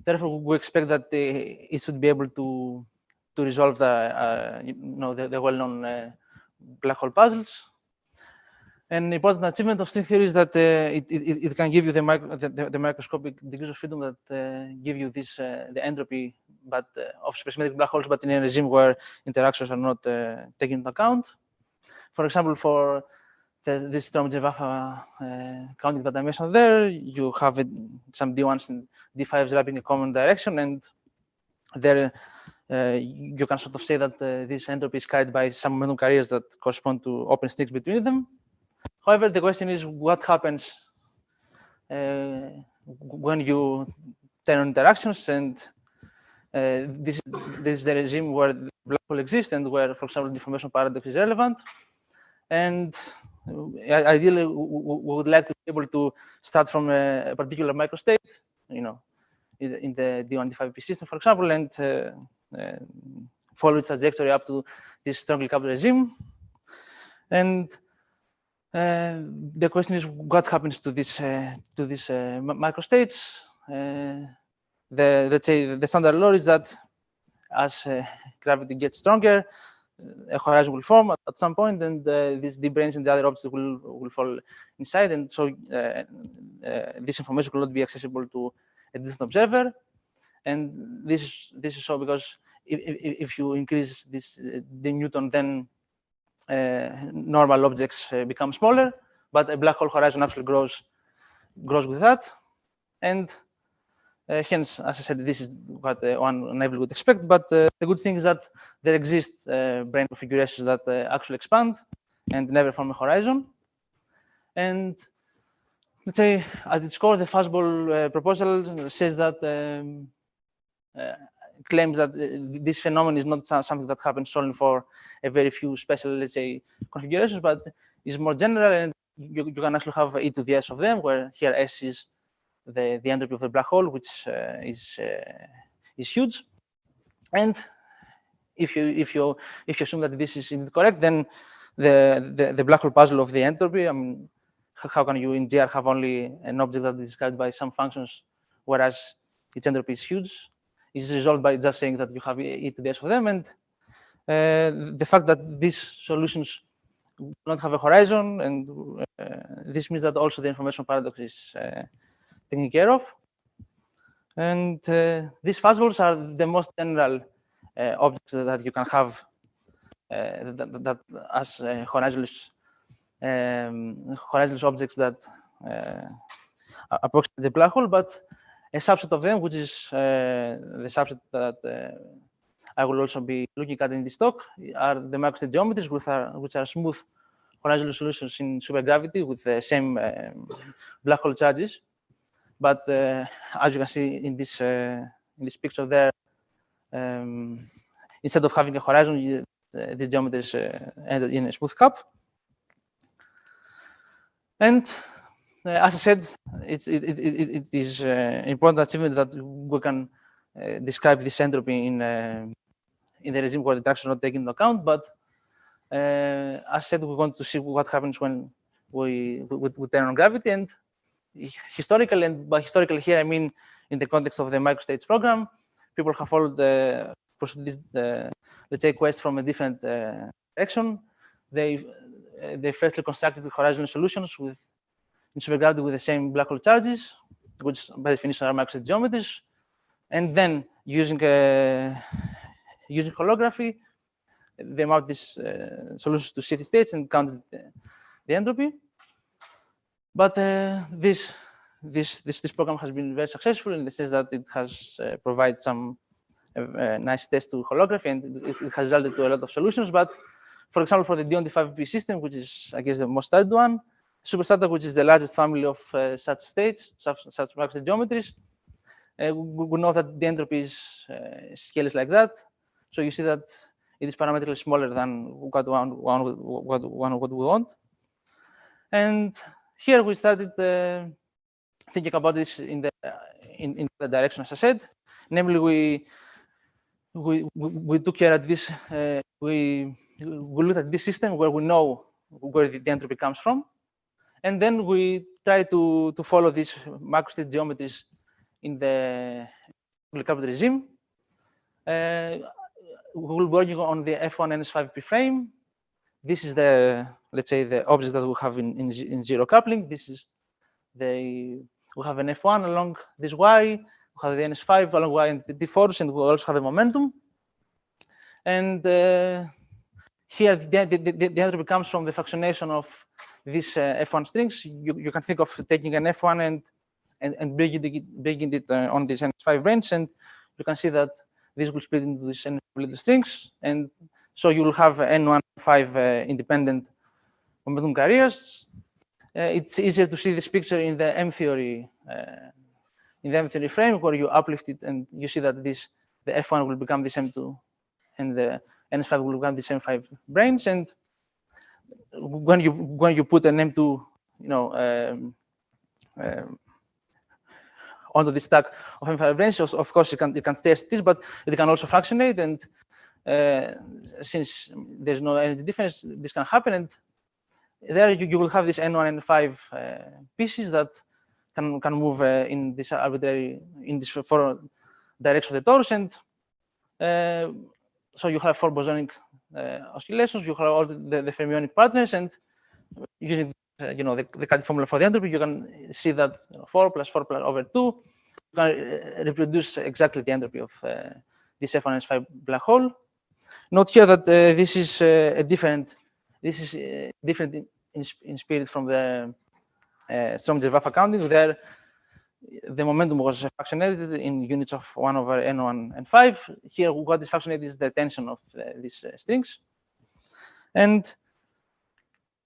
therefore we expect that it should be able to resolve the well-known black hole puzzles. An important achievement of string theory is that it can give you the microscopic degrees of freedom that give you this the entropy, but of supersymmetric black holes, but in a regime where interactions are not taken into account. For example, for this Sturm-Liouville counting that I mentioned there, you have some D1s and D5s wrapping a common direction, and there you can sort of say that this entropy is carried by some momentum carriers that correspond to open sticks between them. However, the question is what happens when you turn on interactions, and this is the regime where the black hole exists and where, for example, the deformation paradox is relevant. And ideally, we would like to be able to start from a particular microstate, you know, in the D1D5P system, for example, and follow its trajectory up to this strongly coupled regime. And the question is, what happens to these microstates? Let's say the standard law is that as gravity gets stronger, a horizon will form at some point, and these d branes and the other objects will fall inside, and so this information will not be accessible to a distant observer. And this is so because if you increase the Newton, then normal objects become smaller, but a black hole horizon actually grows with that. And hence, as I said, this is what one naively would expect. But the good thing is that there exist brane configurations that actually expand and never form a horizon. And let's say at its core, the fastball proposal says that claims that this phenomenon is not something that happens only for a very few special, let's say, configurations, but is more general, and you can actually have e to the s of them, where here s is the entropy of the black hole, which is huge. And if you assume that this is indeed correct, then the black hole puzzle of the entropy, I mean, how can you in GR have only an object that is described by some functions, whereas its entropy is huge? Is resolved by just saying that you have e to the s of them, and the fact that these solutions do not have a horizon, and this means that also the information paradox is taken care of. And these fastballs are the most general objects that you can have that as horizonless objects that approximate the black hole, but a subset of them, which is the subset that I will also be looking at in this talk, are the microstate geometries, which are smooth horizontal solutions in supergravity with the same black hole charges. But as you can see in this picture there, instead of having a horizon, the geometries ended in a smooth cup. And as I said, it is an important achievement that we can describe this entropy in the regime where the interactions are not taken into account. But as I said, we want to see what happens when we turn on gravity. And historically, and by historical here I mean in the context of the microstates program, people have followed this, let's say, quest from a different direction. They firstly constructed horizontal solutions in supergravity with the same black hole charges, which by definition are microstate geometries, and then using holography, they mount these solutions to city states and counted the entropy. But this program has been very successful in the sense that it has provided some nice tests to holography, and it has resulted to a lot of solutions. But for example, for the D1D5P system, which is, I guess, the most studied one, superstrata, which is the largest family of such states, such microstate geometries, we know that the entropy scale is like that. So you see that it is parametrically smaller than what we want. And here we started thinking about this in the direction, as I said. Namely, we took care of this. We looked at this system where we know where the entropy comes from, and then we try to follow these microstate geometries in the capital regime. We will be working on the F1 NS5P frame. This is let's say, the object that we have in zero coupling. This is we have an F1 along this Y, we have the NS5 along Y and the force, and we also have a momentum. And here, the entropy comes from the fractionation of these F1 strings. You can think of taking an F1 and breaking it on these NS5 branes, and you can see that this will split into these N little strings, and so you will have N1 independent momentum carriers. It's easier to see this picture in the M theory frame, where you uplift it and you see that the F1 will become this M2, and the NS5 will become this M5 branes. And when you put an M2, you know, onto the stack of M5 branches, of course, you can stay as it is, but it can also fractionate, and since there's no energy difference, this can happen, and there you will have this N1 and N5 pieces that can move in this arbitrary, in this four direction of the torus, and so you have four bosonic oscillations, you have all the fermionic partners, and using you know, the Cauchy formula for the entropy, you can see that 4 plus 4 plus over 2, you can reproduce exactly the entropy of this F1S5 black hole. Note here that this is different in spirit from the Stromgev accounting. There, the momentum was fractionated in units of 1 over N1 and 5. Here, what is fractionated is the tension of these strings. And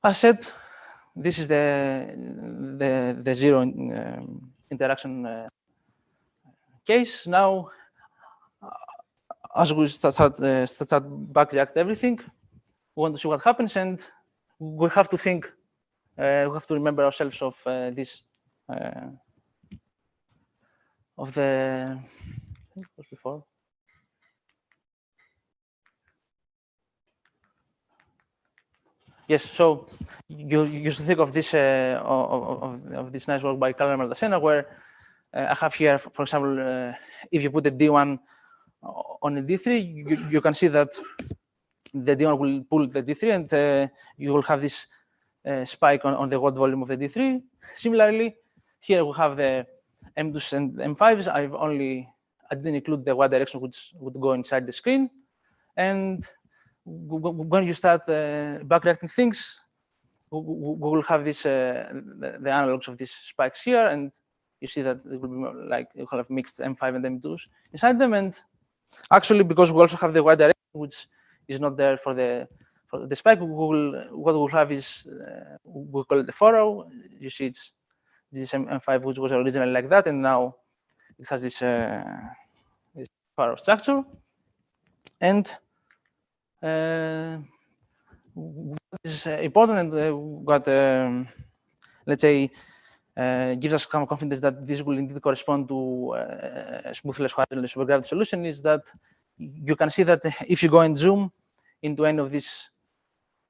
as said, this is the zero interaction case. Now, as we start back react everything, we want to see what happens, and we have to think, we have to remember ourselves of this, of the, I think it was before. Yes, so you used to think of this of this nice work by Carl Maldacena, where I have here, for example, if you put a D1 on a D3, you can see that the D1 will pull the D3, and you will have this spike on the Watt volume of the D3. Similarly, here we have the M2s and M5s. I didn't include the Y direction, which would go inside the screen. And when you start backreacting things, we will have this the analogs of these spikes here, and you see that it will be like you have mixed M5 and M2s inside them. And actually, because we also have the Y direction, which is not there for the spike, what we'll have is we call it the furrow. You see, it's this M5, which was originally like that, and now it has this furrow structure. And what is important, and what let's say gives us some confidence that this will indeed correspond to a smoothless Hadron supergravity solution is that you can see that if you go and zoom into any of this,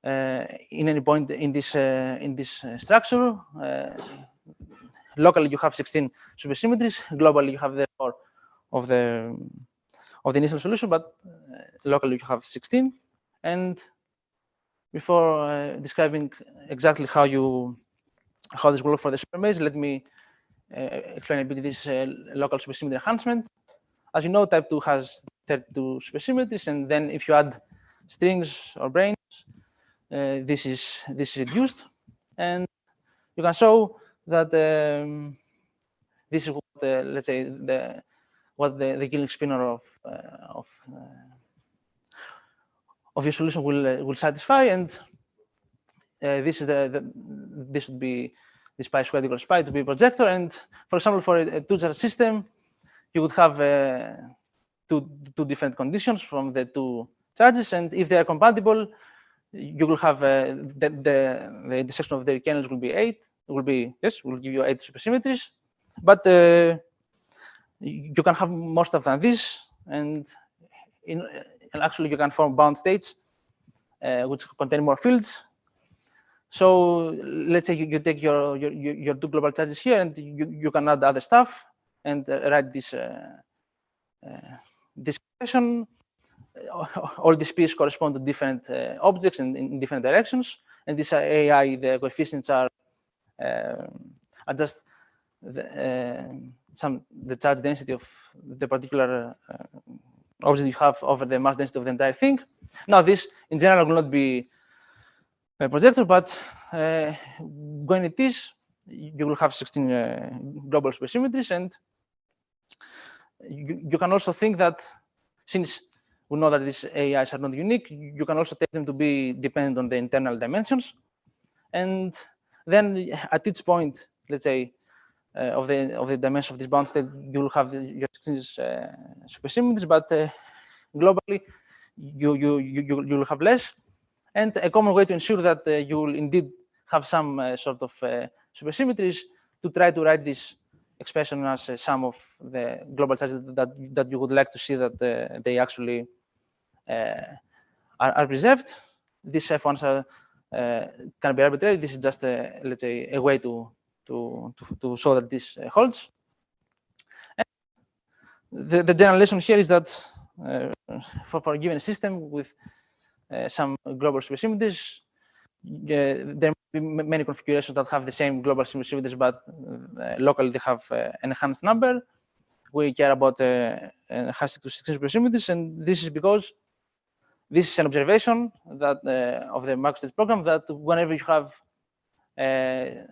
in any point in this structure, locally you have 16 supersymmetries. Globally, you have the 4 of the initial solution, but locally you have 16. And before describing exactly how this will work for the supermaze, let me explain a bit this local supersymmetry enhancement. As you know, type 2 has 32 supersymmetries, and then if you add strings or branes, this is reduced, and you can show that this is what let's say what the Killing spinor of your solution will satisfy, and this is this would be this pi squared equals pi to be a projector. And for example, for a two-charge system, you would have two different conditions from the two charges, and if they are compatible, you will have the intersection of their kernels will be 8. Will give you 8 supersymmetries, but you can have more stuff than this, and actually you can form bound states which contain more fields. So let's say you take your two global charges here, and you can add other stuff and write this expression. All these pieces correspond to different objects in different directions, and this AI, the coefficients are just the charge density of the particular object you have over the mass density of the entire thing. Now, this in general will not be a projector, but when it is, you will have 16 global supersymmetries, and you can also think that since we know that these AIs are not unique, you can also take them to be dependent on the internal dimensions. And then at each point, let's say, of the dimension of this bound state, you will have your 16 supersymmetries, but globally, you will have less. And a common way to ensure that you will indeed have some sort of supersymmetries to try to write this expression as a sum of the global charges that you would like to see that they actually are preserved. These F1s can be arbitrary. This is just let's say a way to show that this holds. And the general lesson here is that for a given system with some global supersymmetries, there may be many configurations that have the same global supersymmetries, but locally they have an enhanced number. We care about enhanced to 16 supersymmetries, and this is because this is an observation that of the Microstate program that whenever you have 16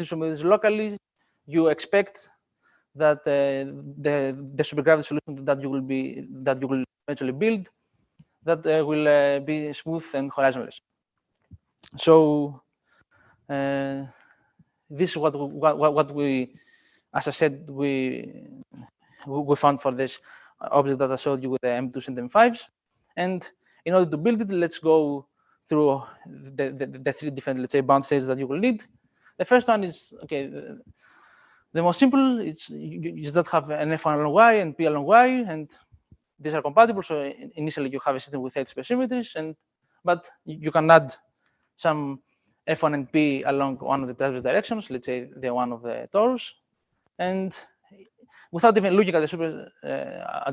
supersymmetries locally, you expect that the supergravity solution that you will eventually build that will be smooth and horizonless. So this is what we, as I said, we found for this object that I showed you with the M2s and M5s. And in order to build it, let's go through the three different, let's say, bound states that you will need. The first one is, okay, the most simple. It's you just have an F1 along Y and P along Y, and these are compatible. So initially you have a system with 8 supersymmetries, but you can add some F1 and P along one of the transverse directions, let's say the one of the torus, and without even looking at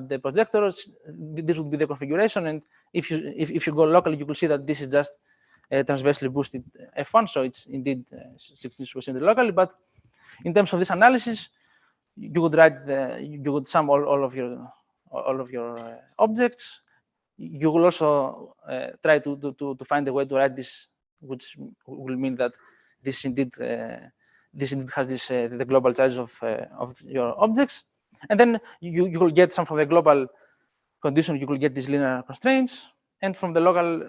the projectors, this would be the configuration. And if you go locally, you will see that this is just a transversely boosted F1, so it's indeed 16% locally. But in terms of this analysis, you would sum all of your objects. You will also try to find a way to write this, which will mean that this indeed has the global charge of your objects, and then you will get some from the global condition. You will get these linear constraints, and from the local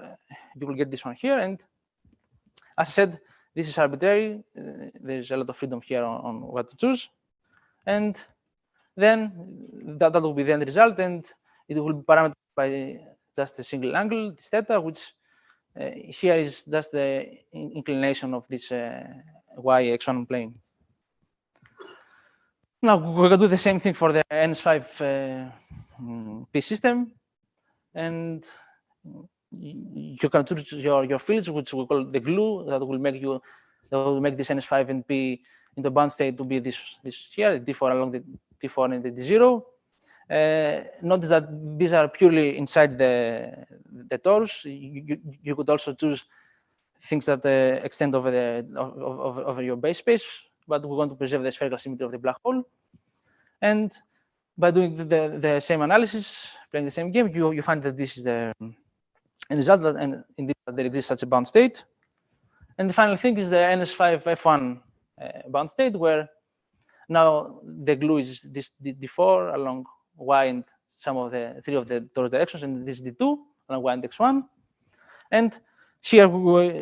you will get this one here. And as I said, this is arbitrary. There's a lot of freedom here on what to choose, and then that will be the end result, and it will be parameterized by just a single angle, this theta, which here is just the inclination of this y x1 plane. Now we're going to do the same thing for the NS5 P system, and you can choose your fields, which we call the glue, that will make this NS5 and P in the bound state to be this here, D4 along the T4 and the D0. Notice that these are purely inside the torus. You could also choose things that extend over your base space, but we want to preserve the spherical symmetry of the black hole. And by doing the same analysis, playing the same game, you find that this is the end result, and indeed there exists such a bound state. And the final thing is the NS5 F1 bound state, where now the glue is this D4 along Y and some of the 3 of the torus directions, and this D2 along Y and X1. And here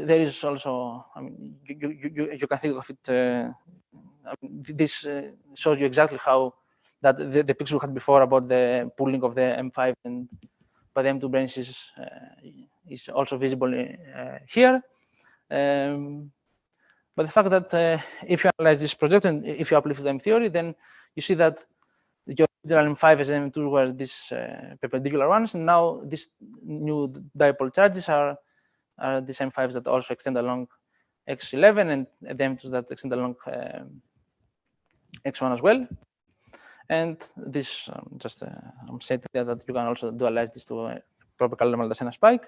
there is also, I mean, you can think of it. This shows you exactly how that the picture we had before about the pooling of the M5 and by the M2 branches is also visible here. But the fact that if you analyze this project and if you uplift the M theory, then you see that your original M5s and M2s were these perpendicular ones, and now these new dipole charges are these M5s that also extend along X11 and the M2s that extend along X1 as well. And this just I'm saying that you can also dualize this to a proper Calder-Maldacena spike.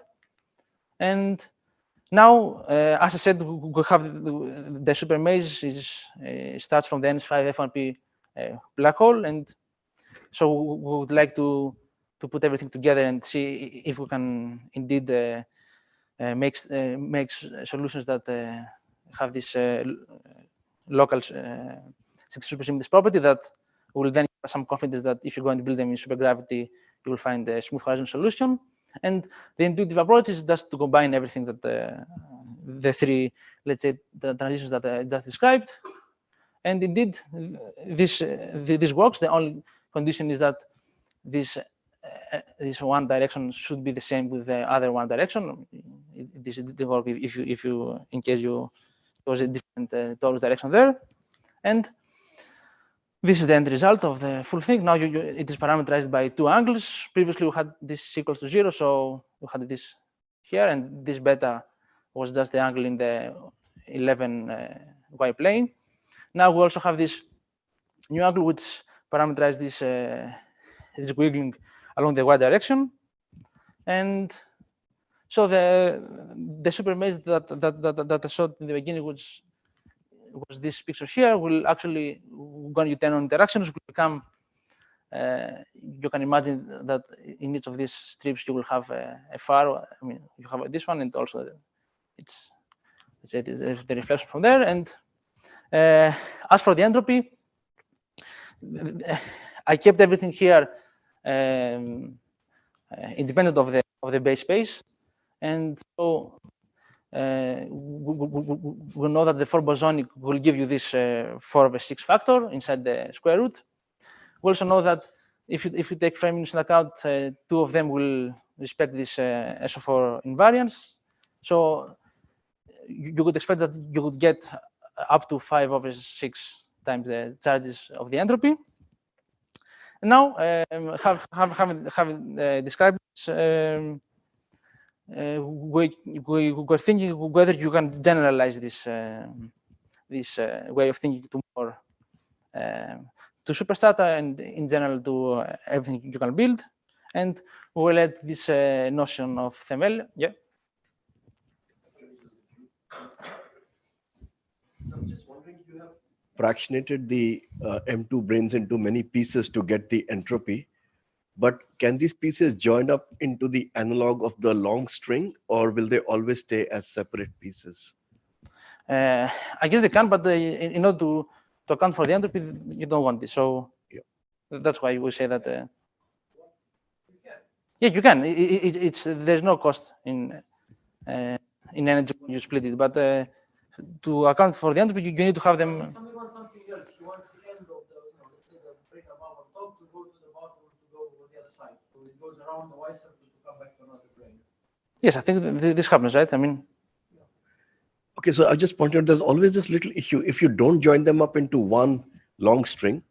And now, as I said, we have the super maze starts from the NS5 F1P black hole, and so we would like to put everything together and see if we can indeed make solutions that have this local 60 supersymmetry property that will then give us some confidence that if you're going to build them in supergravity, you will find a smooth horizon solution. And the intuitive approach is just to combine everything that the 3, let's say, the transitions that I just described. And indeed, this works. The only condition is that this this one direction should be the same with the other one direction. This didn't work if you in case you was a different torus direction there, and this is the end result of the full thing. Now it is parameterized by two angles. Previously we had this equals to 0, so we had this here, and this beta was just the angle in the 11 y plane. Now we also have this new angle which parameterizes this wiggling along the y direction, and so the super maze that I showed in the beginning, which was this picture here, will actually, when you turn on interactions, will become. You can imagine that in each of these strips you will have a far. I mean, you have this one, and also it's the reflection from there. And as for the entropy, I kept everything here independent of the base space, and so we know that the 4 bosonic will give you this 4/6 factor inside the square root. We also know that if you take frame into account, 2 of them will respect this SO4 invariance. So you would expect that you would get up to 5/6 times the charges of the entropy. And now, having described this, we're thinking whether you can generalize this way of thinking to more to superstrata and in general to everything you can build. And we'll add this notion of themel. Yeah. I'm just wondering, you have fractionated the M2 branes into many pieces to get the entropy, but can these pieces join up into the analog of the long string, or will they always stay as separate pieces? I guess they can, but in order to account for the entropy, you don't want this. So yeah, that's why we say that. Yeah, you can. There's no cost in energy when you split it, but to account for the entropy, you need to have them. Somebody wants something else. He wants the end of the, let's say the brain above on top to go to the bottom to go on the other side. So it goes around the y circle to come back to another brain. Yes, I think this happens, right? I mean. Okay, so I just pointed out there's always this little issue. If you don't join them up into one long string,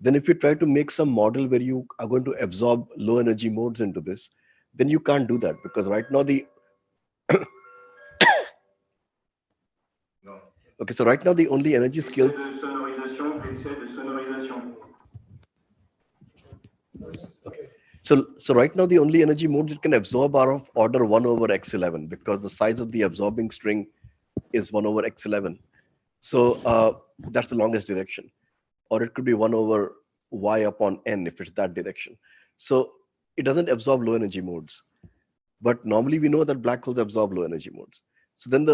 then if you try to make some model where you are going to absorb low energy modes into this, then you can't do that, because right now the okay, so right now the only energy scales. Okay. So right now the only energy modes it can absorb are of order 1/x11, because the size of the absorbing string is 1/x11. So that's the longest direction. Or it could be 1/y upon n if it's that direction. So it doesn't absorb low energy modes. But normally we know that black holes absorb low energy modes. So then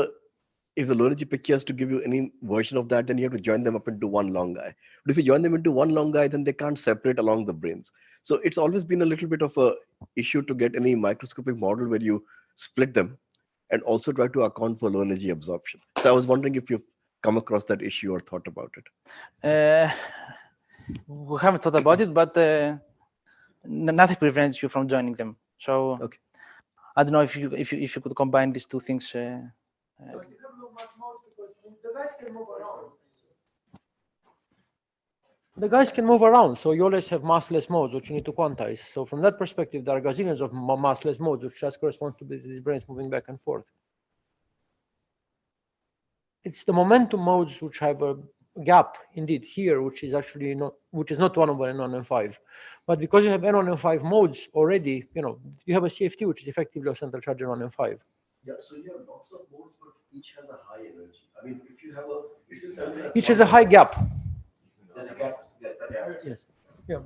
if the low energy picture has to give you any version of that, then you have to join them up into one long guy. But if you join them into one long guy, then they can't separate along the branes. So it's always been a little bit of a issue to get any microscopic model where you split them and also try to account for low energy absorption. So I was wondering if you've come across that issue or thought about it. We haven't thought about it, but nothing prevents you from joining them. So okay. I don't know if you could combine these two things. You have no mass modes because the guys can move around. The guys can move around, so you always have massless modes, which you need to quantize. So from that perspective, there are gazillions of massless modes, which just correspond to these branes moving back and forth. It's the momentum modes which have a gap, indeed, here, which is actually not 1/n1/n5. But because you have n1/n5 modes already, you have a CFT, which is effectively a central charge n1/n5. Yeah, so you have lots of modes, but each has a high energy. I mean, if you have each has a high gap. There's a gap. Yes. Yeah.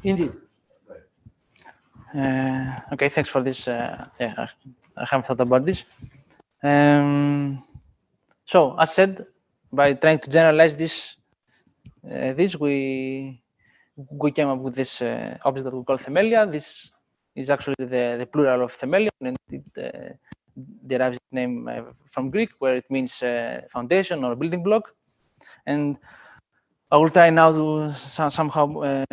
Indeed. Okay, thanks for this. Yeah, I haven't thought about this. So, as said, by trying to generalize this, we came up with this object that we call themelia. This is actually the plural of themelion, and it derives its name from Greek, where it means foundation or building block. And I will try now to somehow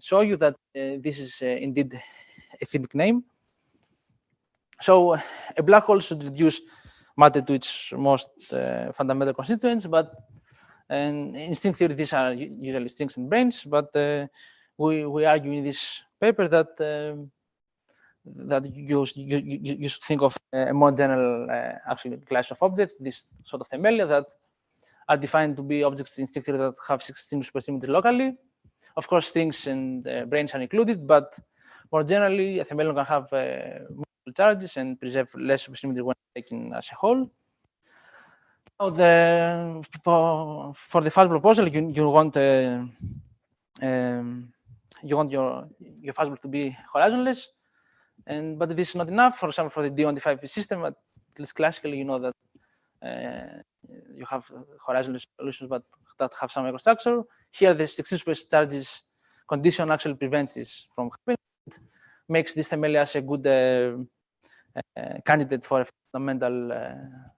show you that this is indeed a fitting name. So a black hole should reduce matter to its most fundamental constituents, but in string theory, these are usually strings and branes, but we argue in this paper that that you should think of a more general actually class of objects, this sort of themalia that are defined to be objects in string theory that have 16 supersymmetry locally. Of course, strings and branes are included, but more generally, a themelion can have multiple charges and preserve less supersymmetry when taken as a whole. Now, for the fast proposal, you want your fastball to be horizonless, but this is not enough. For example, for the D1D5 system, at least classically, you know that you have horizonless solutions, but that have some microstructure. Here, the 16 space charges condition actually prevents this from happening. It makes this themalia as a good candidate for a fundamental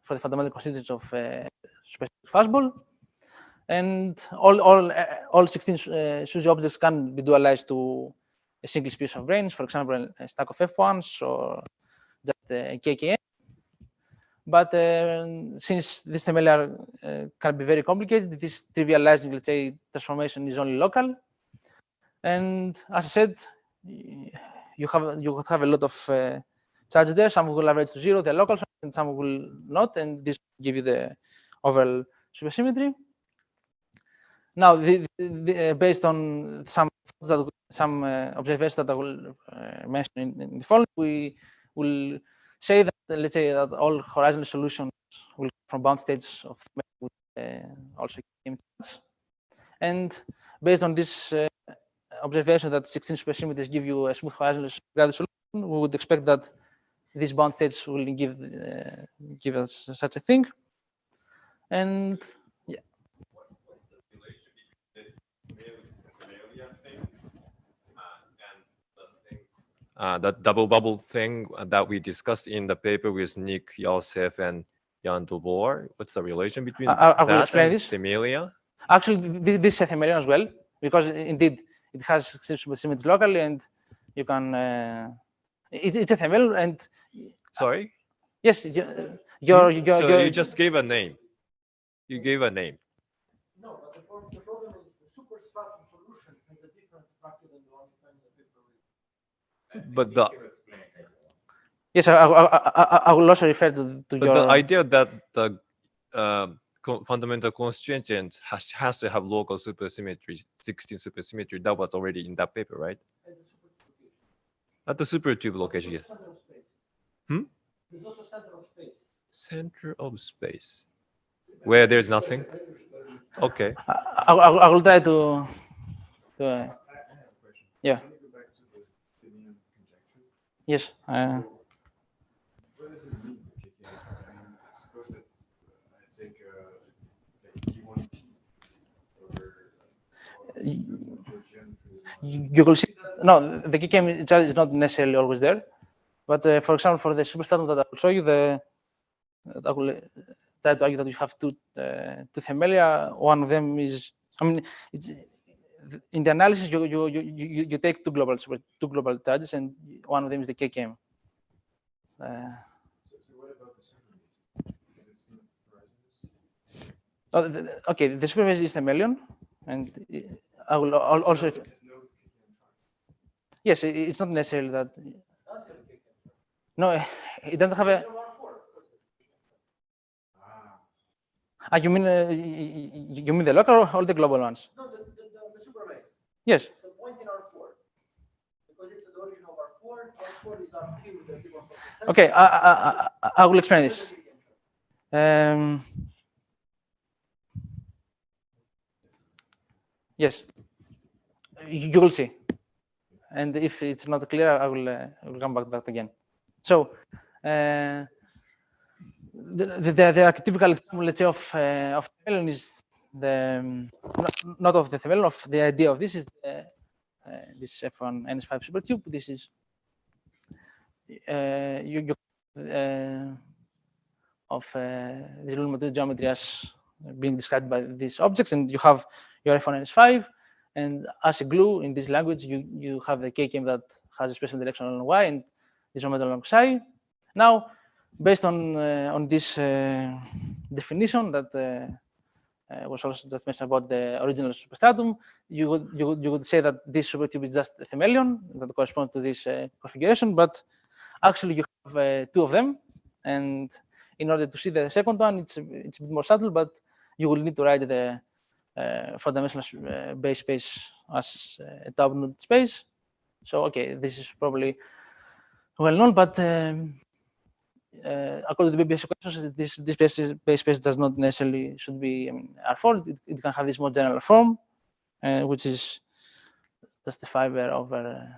for the fundamental constituents of specific fastball. And all 16 SUSY objects can be dualized to a single species of branes, for example, a stack of F1s or just a KKN. But since this themalia can be very complicated, this trivializing, let's say, transformation is only local. And as I said, you could have a lot of charge there. Some will average to 0, they're local, and some will not, and this will give you the overall supersymmetry. Now, based on some observations that I will mention in the following, we will say that, let's say, that all horizontal solutions will come from bound states of with also charge. And based on this observation that 16 supersymmetries give you a smooth horizontal graded solution, we would expect that these bound states will give us such a thing. And yeah. That double bubble thing that we discussed in the paper with Nick, Yosef, and Jan Dobor. What's the relation between I will that explain and this. themalia? Actually, this is a themelion as well, because indeed it has supersymmetry locally, and you can. It's a themelion, and Sorry. yes, So you just gave a name. You gave a name. No, but the problem is the superstratum solution has a different structure than the one you find in the paper. But the yes, I will also refer to but your. the idea that the fundamental constituent has to have local supersymmetry, 16 supersymmetry, that was already in that paper, right? At the supertube location, yes. There's also center of space. Center of space, where there's nothing. Okay. I will try to yeah. Yes. What does it mean? Suppose that I take D1P You will see. No, the KKM charge is not necessarily always there, but for example, for the superstratum that I will show you, I will try to argue that you have two themalia. One of them is, I mean, in the analysis you take two global charges, and one of them is the KKM. So what about the supermass? Is it smooth horizons? Okay, the supermass is themelion, and I will also. Yes, it's not necessarily that. No, it doesn't have a. You mean the local or all the global ones? No, the supermass. Yes. The point in R4, because it's the origin of R4. R4 is R3 with the difference of. Okay, I will explain this. Yes, you will see. And if it's not clear, I will come back to that again. So the archetypical example, let's say, of themelion is not of the themelion, of the idea of this is this F1 NS5 supertube. This is of this Lully geometry as being described by these objects, and you have your F1 S5, and as a glue in this language, you have the KKM that has a special direction along Y and this momentum along psi. Now, based on this definition that was also just mentioned about the original superstratum, you would say that this supertube is just a themelion that corresponds to this configuration, but actually you have two of them, and in order to see the second one, it's a bit more subtle, but you will need to write the four-dimensional base space as a tau-node space. So, okay, this is probably well known, but according to the basic equations, this base space does not necessarily should be, I mean, R4. It can have this more general form, which is just the fiber over.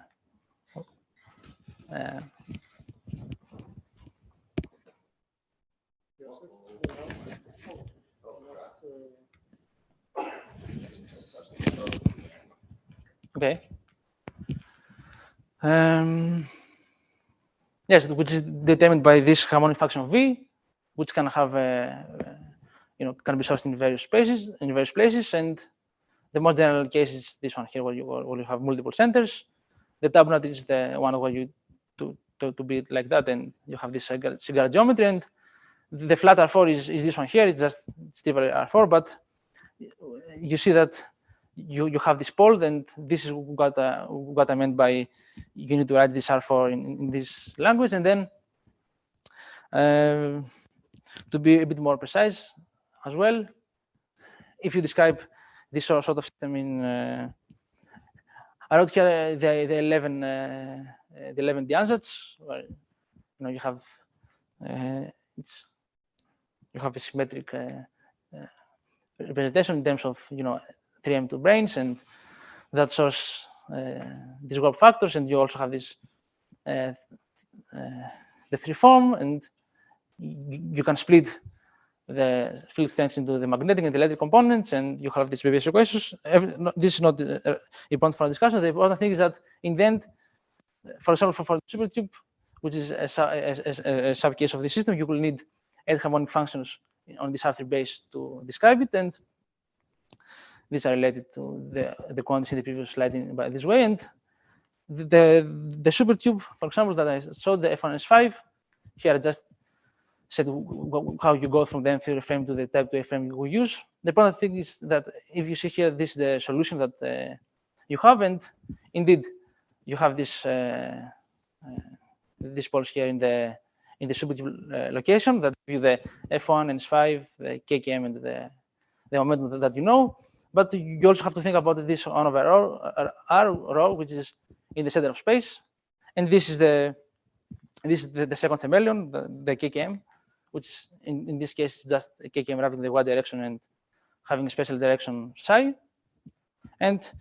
Okay. Yes, which is determined by this harmonic function V, which can have can be sourced in various places, and the most general case is this one here, where you have multiple centers. The tab-node is the one where you to be like that, and you have this cigar geometry, and the flat R4 is this one here. It's just steeper R4, but you see that you have this pole, and this is what I meant by you need to write this R4 in this language, and then to be a bit more precise as well, if you describe this sort of system in I wrote here the 11 d-ansatz, where you have you have a symmetric representation in terms of 3M2 branes, and that shows these warp factors, and you also have this the free form, and you can split the field strengths into the magnetic and the electric components, and you have these previous equations. This is not important for discussion. The important thing is that in the end, for example, for the supertube, which is a subcase of the system, you will need 8 harmonic functions on this R3 base to describe it, and these are related to the quantities in the previous slide by this way. And the supertube, for example, that I showed, the F1 S5, here I just said how you go from the M3 frame to the type 2A frame you use. The important thing is that if you see here, this is the solution that you have, and indeed you have this these poles here in the supertube location that give you the F1 and S5, the KKM, and the momentum that you know. But you also have to think about this 1 over R rho, which is in the center of space, and this is the second themelion, the KKM, which in this case is just a KKM wrapping the y direction and having a special direction psi. And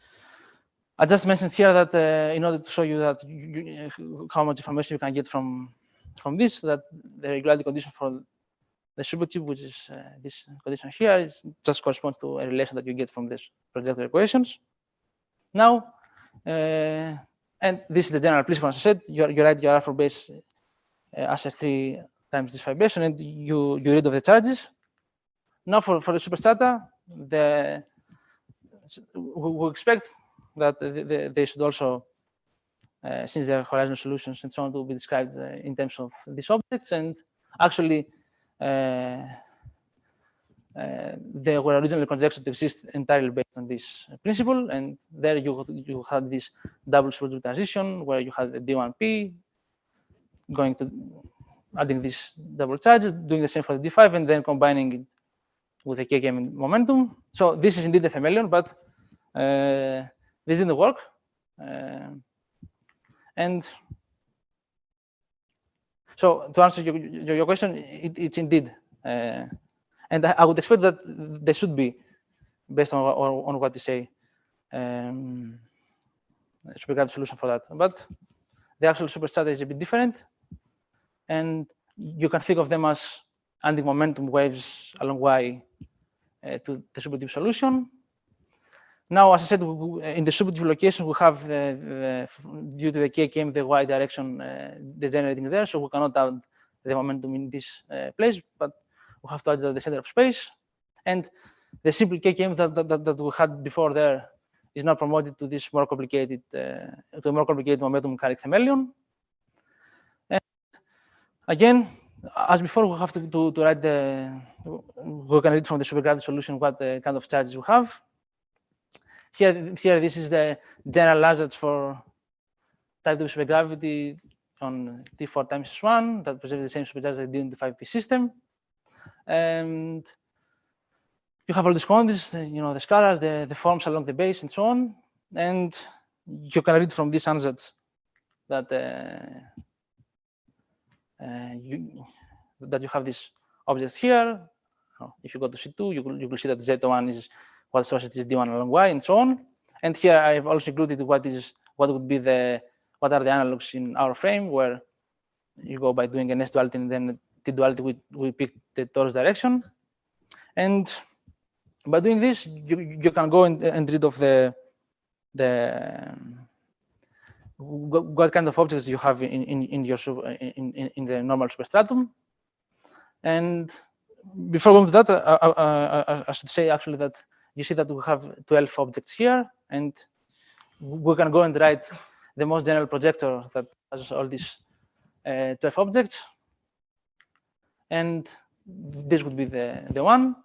I just mentioned here that in order to show you that how much information you can get from this, that the regularity condition for the supertube, which is this condition here, just corresponds to a relation that you get from these projector equations. Now, and this is the general principle. As I said, you write your R4 base as a 3 times this vibration, and you rid of the charges. Now, for the superstrata, we expect that they should also, since they are horizon solutions and so on, to be described in terms of these objects. And actually, they were originally conjectured to exist entirely based on this principle. And there you had this double supertube transition where you had the D1P going to adding these double charges, doing the same for the D5, and then combining it with the KKM momentum. So this is indeed a themelion, but this didn't work. And so to answer your question, it's indeed, and I would expect that there should be, based on what you say, should be a solution for that. But the actual superstrata is a bit different, and you can think of them as adding momentum waves along Y to the supertube solution. Now, as I said, in the supertube location, we have, due to the KKM, the Y direction degenerating there, so we cannot add the momentum in this place, but we have to add the center of space. And the simple KKM that we had before there is now promoted to this more complicated, to a more complicated momentum mechanic themelion. And again, as before, we have to write we can read from the supergravity solution what kind of charges we have. Here, this is the general hazards for type 2 supergravity on T4 times S1 that preserve the same supercharge as they do in the 5P system. And you have all these quantities, the scalars, the forms along the base, and so on. And you can read from these ansatz that you have these objects here. If you go to C2, you will see that Z1 is what associates is D1 along Y, and so on. And here I've also included what are the analogs in our frame, where you go by doing an S duality and then T duality, we pick the torus direction. And by doing this, you can go and read of what kind of objects you have in the normal superstratum. And before going to that, I should say actually that you see that we have 12 objects here, and we can go and write the most general projector that has all these 12 objects. And this would be the one.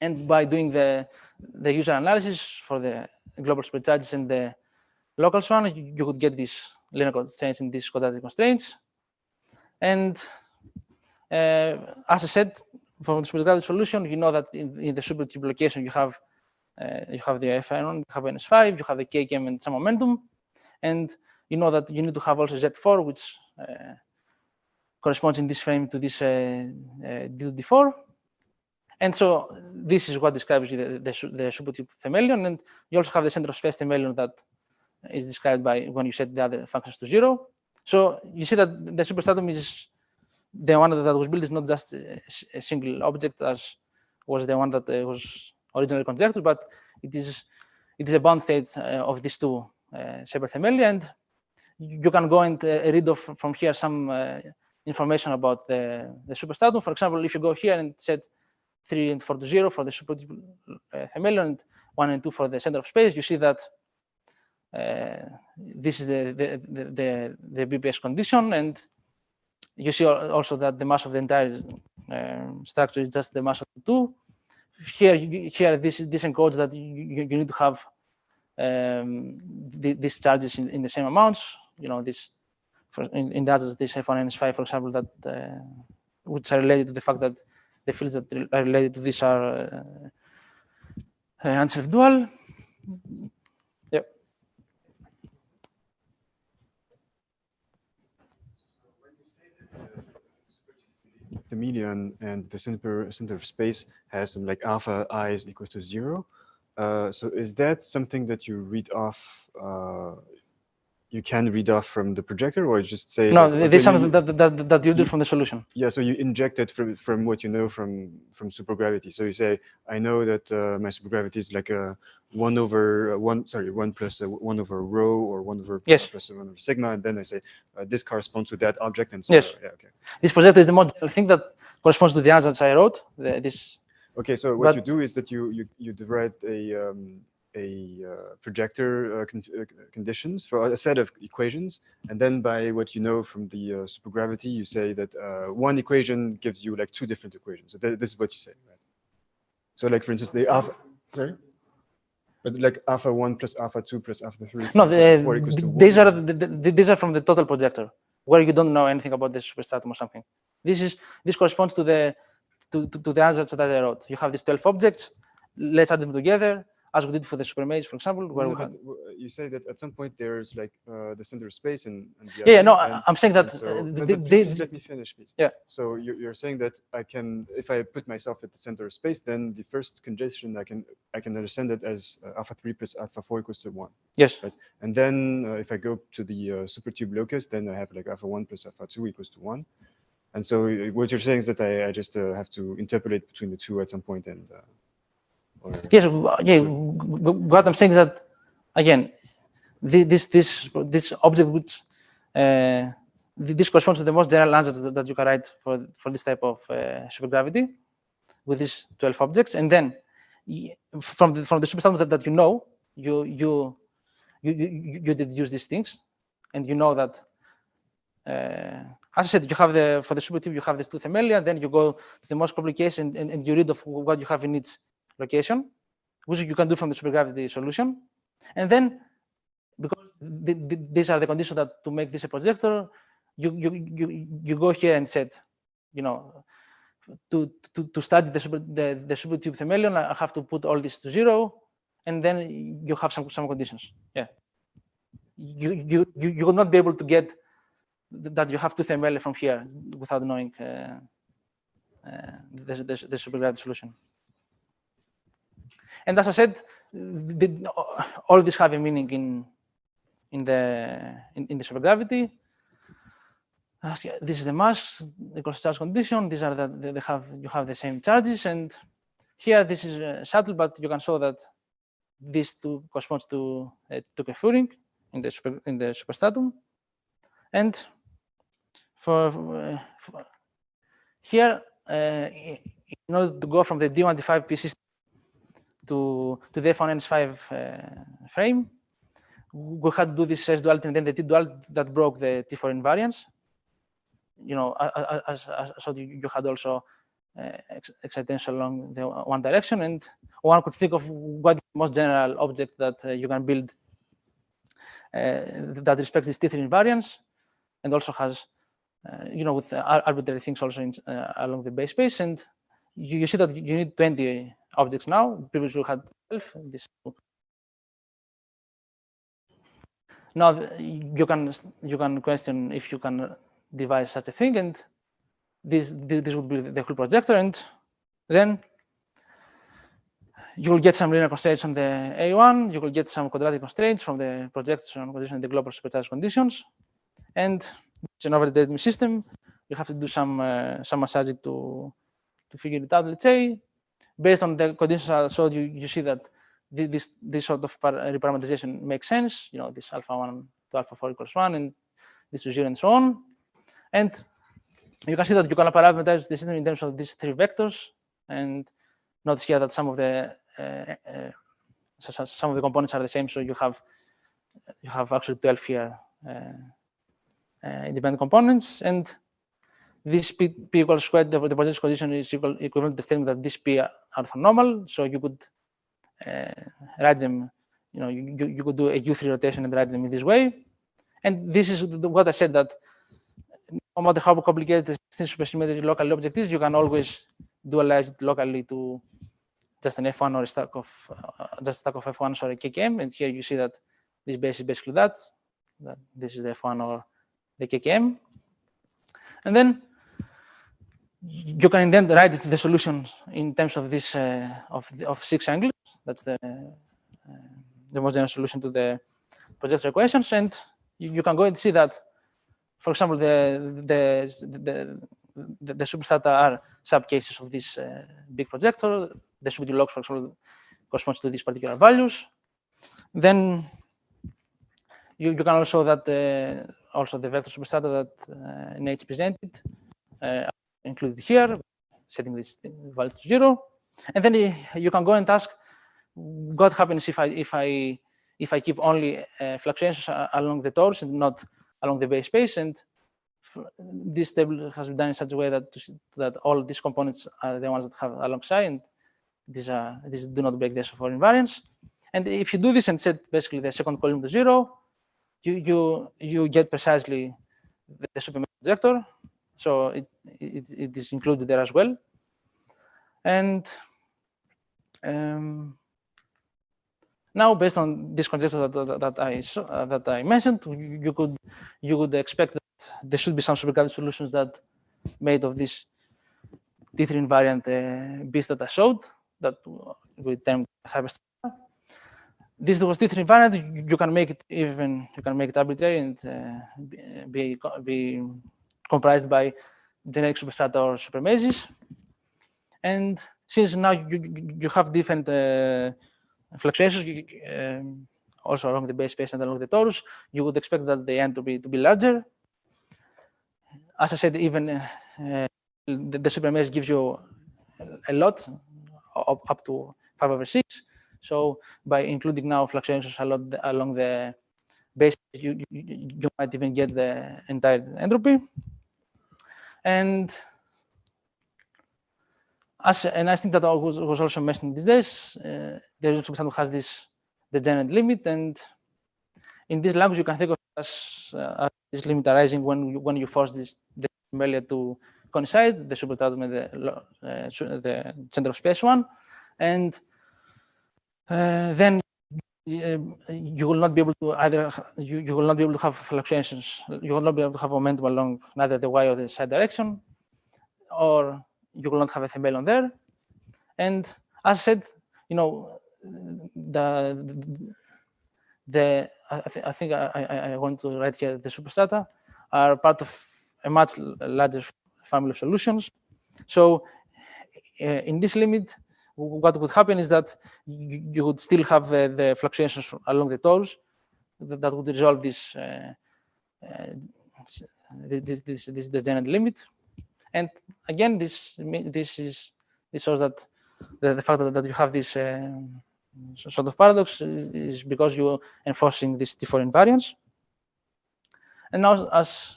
And by doing the user analysis for the global supercharges and the local one, you could get these linear constraints and these quadratic constraints. And as I said, for the supergravity solution, you know that in the supertube location you have the F1, you have NS5, you have the KKM and some momentum, and you know that you need to have also Z4, which corresponds in this frame to this D2D4. And so this is what describes the supertube themelion, and you also have the center of space themelion that is described by when you set the other functions to 0. So you see that the superstratum is the one that was built is not just a single object as was the one that was originally conjectured, but it is a bound state of these two separate themeli, and you can go and read from here some information about the superstratum. For example, if you go here and set 3 and 4 to 0 for the supertube themelion and 1 and 2 for the center of space, you see that this is the BPS condition, and you see also that the mass of the entire structure is just the mass of the 2. Here this encodes that you need to have these charges in the same amounts. This in the others, this F1 and S5, for example, that which are related to the fact that the fields that are related to this are unself-dual. Yep. The median and the center of space has some like alpha I is equal to 0. So is that something that you read off? You can read off from the projector, or just say no? That, there's something that you do from the solution. Yeah. So you inject it from what you know from supergravity. So you say, I know that my supergravity is like a 1 plus 1 over rho, or 1 over yes. plus 1 over sigma, and then I say this corresponds to that object, and so yes. Yeah, okay. This projector is the model thing that corresponds to the answers I wrote. Okay, so what you do is that you derive a projector conditions for a set of equations, and then by what you know from the supergravity, you say that one equation gives you like 2 different equations. So this is what you say, right? So like for instance, the alpha, sorry? But like alpha 1 plus alpha 2 plus alpha 3. No, these are from the total projector, where you don't know anything about the superstratum or something. This corresponds to the answers that I wrote. You have these 12 objects. Let's add them together, as we did for the supermaze, for example. Where you say that at some point there's like the center of space and I'm saying that. Just let me finish, please. Yeah. So you're saying that I can, if I put myself at the center of space, then the first condition I can understand it as alpha 3 plus alpha 4 equals to 1. Yes. Right. And then if I go to the supertube locus, then I have like alpha 1 plus alpha 2 equals to 1. And so what you're saying is that I just have to interpolate between the two at some point, and yes, yeah. What I'm saying is that again, this object which this corresponds to the most general answer that you can write for this type of supergravity, with these 12 objects, and then from the superstratum that you know, you deduce these things, and you know that. As I said, you have for the supertube, you have these two themalia, then you go to the most complex case and you read of what you have in each location, which you can do from the supergravity solution. And then, because these are the conditions that to make this a projector, you go here and set, to study the supertube themelion, I have to put all this to 0, and then you have some conditions. Yeah, you will not be able to get that you have two themalia from here without knowing the supergravity solution. And as I said, all these have a meaning in the supergravity. This is the mass equals charge condition. These are you have the same charges, and here this is subtle, but you can show that these two corresponds to Toulikas in the superstratum, and for here, in order to go from the D1 D5 P system to the F1 N5 frame, we had to do this S duality and then the T duality that broke the T4 invariance. So you had also excitation along the one direction, and one could think of what is the most general object that you can build that respects this T3 invariance, and also has, with arbitrary things also along the base space. And you see that you need 20 objects now. Previously we had 12. Now you can question if you can devise such a thing, and this would be the whole projector, and then you will get some linear constraints on the A1. You will get some quadratic constraints from the projection condition and the global supercharge conditions, and it's an overdetermined system. You have to do some massaging to figure it out. Let's say, based on the conditions I showed you, you see that this sort of reparameterization makes sense. This alpha 1 to alpha 4 equals 1, and this to 0, and so on. And you can see that you can parameterize the system in terms of these three vectors. And notice here that some of the components are the same. So you have actually 12 here independent components, and this P equals squared, the projection condition is equivalent to the statement that this P are orthonormal. So you could write them, you could do a U3 rotation and write them in this way. And this is what I said, that no matter how complicated the supersymmetry local object is, you can always dualize it locally to just an F1 or a stack of F1s or a KKM. And here you see that this base is basically that this is the F1 or the KKM. And then you can then write the solution in terms of this of 6 angles. That's the most general solution to the projector equations. And you can go and see that, for example, the superstrata are subcases of this big projector. The subunit log, for example, corresponds to these particular values. Then you can also that also the vector superstrata that Nate presented included here, setting this value to 0. And then you can go and ask what happens if I keep only fluctuations along the torus and not along the base space. And this table has been done in such a way that all these components are the ones that have along psi, and these do not break the SO4 invariance. And if you do this and set basically the second column to 0, you get precisely the super projector. So it is included there as well. And now, based on this conjecture that I mentioned, you could expect that there should be some supergravity solutions that made of this T3 invariant beast that I showed, that we termed hyperstrata. This was T3 invariant. You can make it arbitrary and be comprised by generic superstrata or supermeshes. And since now you have different fluctuations also along the base space and along the torus, you would expect that the N to be larger. As I said, even the supermesh gives you a lot, up to 5/6. So by including now fluctuations along the base, you might even get the entire entropy. And I think that was also mentioned these days, the substance has this degenerate limit, and in this language you can think of it as this limit arising when you force the melia to coincide, the superstratum and the center of space one, and then you will not be able to you will not be able to have fluctuations. You will not be able to have momentum along neither the y or the z direction, or you will not have a themelion there. And as I said, you know, I think I want to write here the superstrata are part of a much larger family of solutions. So in this limit, what would happen is that you would still have the fluctuations along the tores that would resolve this degenerate limit. And again, this shows that the fact that you have this sort of paradox is because you're enforcing this T4 invariance. And now, as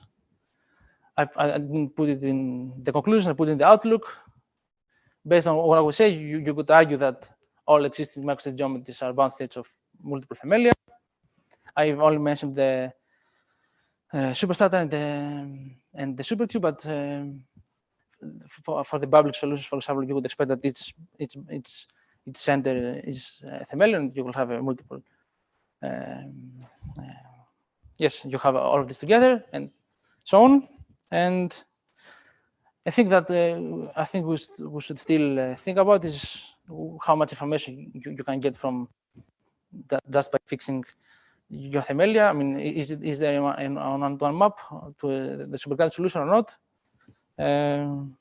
I didn't put it in the conclusion, I put it in the outlook. Based on what I would say, you could argue that all existing microstate geometries are bound states of multiple themelia. I've only mentioned the superstrata and the supertube, but for the public solutions, for example, you would expect that its center is a themelion. You will have a multiple. Yes, you have all of this together and so on. And I think that we should still think about is how much information you can get from that just by fixing your themelia. I mean, is there an one-to-one map to the supergraduate solution or not? And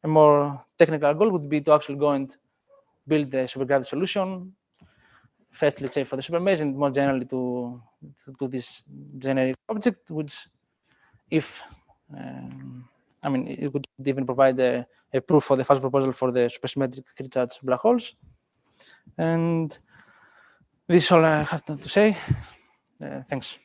a more technical goal would be to actually go and build the supergraduate solution. First, let's say for the supermaze, and more generally to this generic object, which, if I mean, it would even provide a proof for the first proposal for the supersymmetric three-charge black holes. And this is all I have to say. Thanks.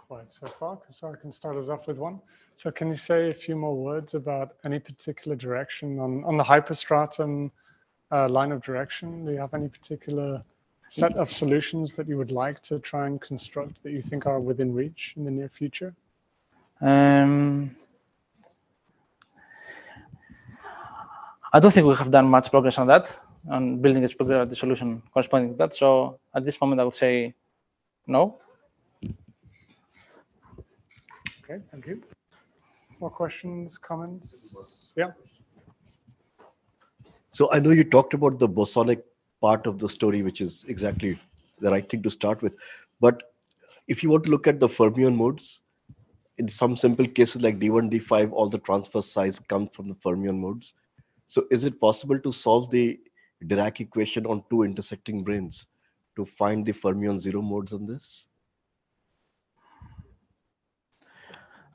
Quite so far, so I can start us off with one. So can you say a few more words about any particular direction on the hyperstratum line of direction? Do you have any particular set of solutions that you would like to try and construct that you think are within reach in the near future? I don't think we have done much progress on that, on building a supergraduate solution corresponding to that. So at this moment, I would say no. Okay, thank you. More questions, comments? Yeah. So I know you talked about the bosonic part of the story, which is exactly the right thing to start with. But if you want to look at the fermion modes, in some simple cases like D1, D5, all the transverse size come from the fermion modes. So is it possible to solve the Dirac equation on two intersecting branes to find the fermion zero modes on this?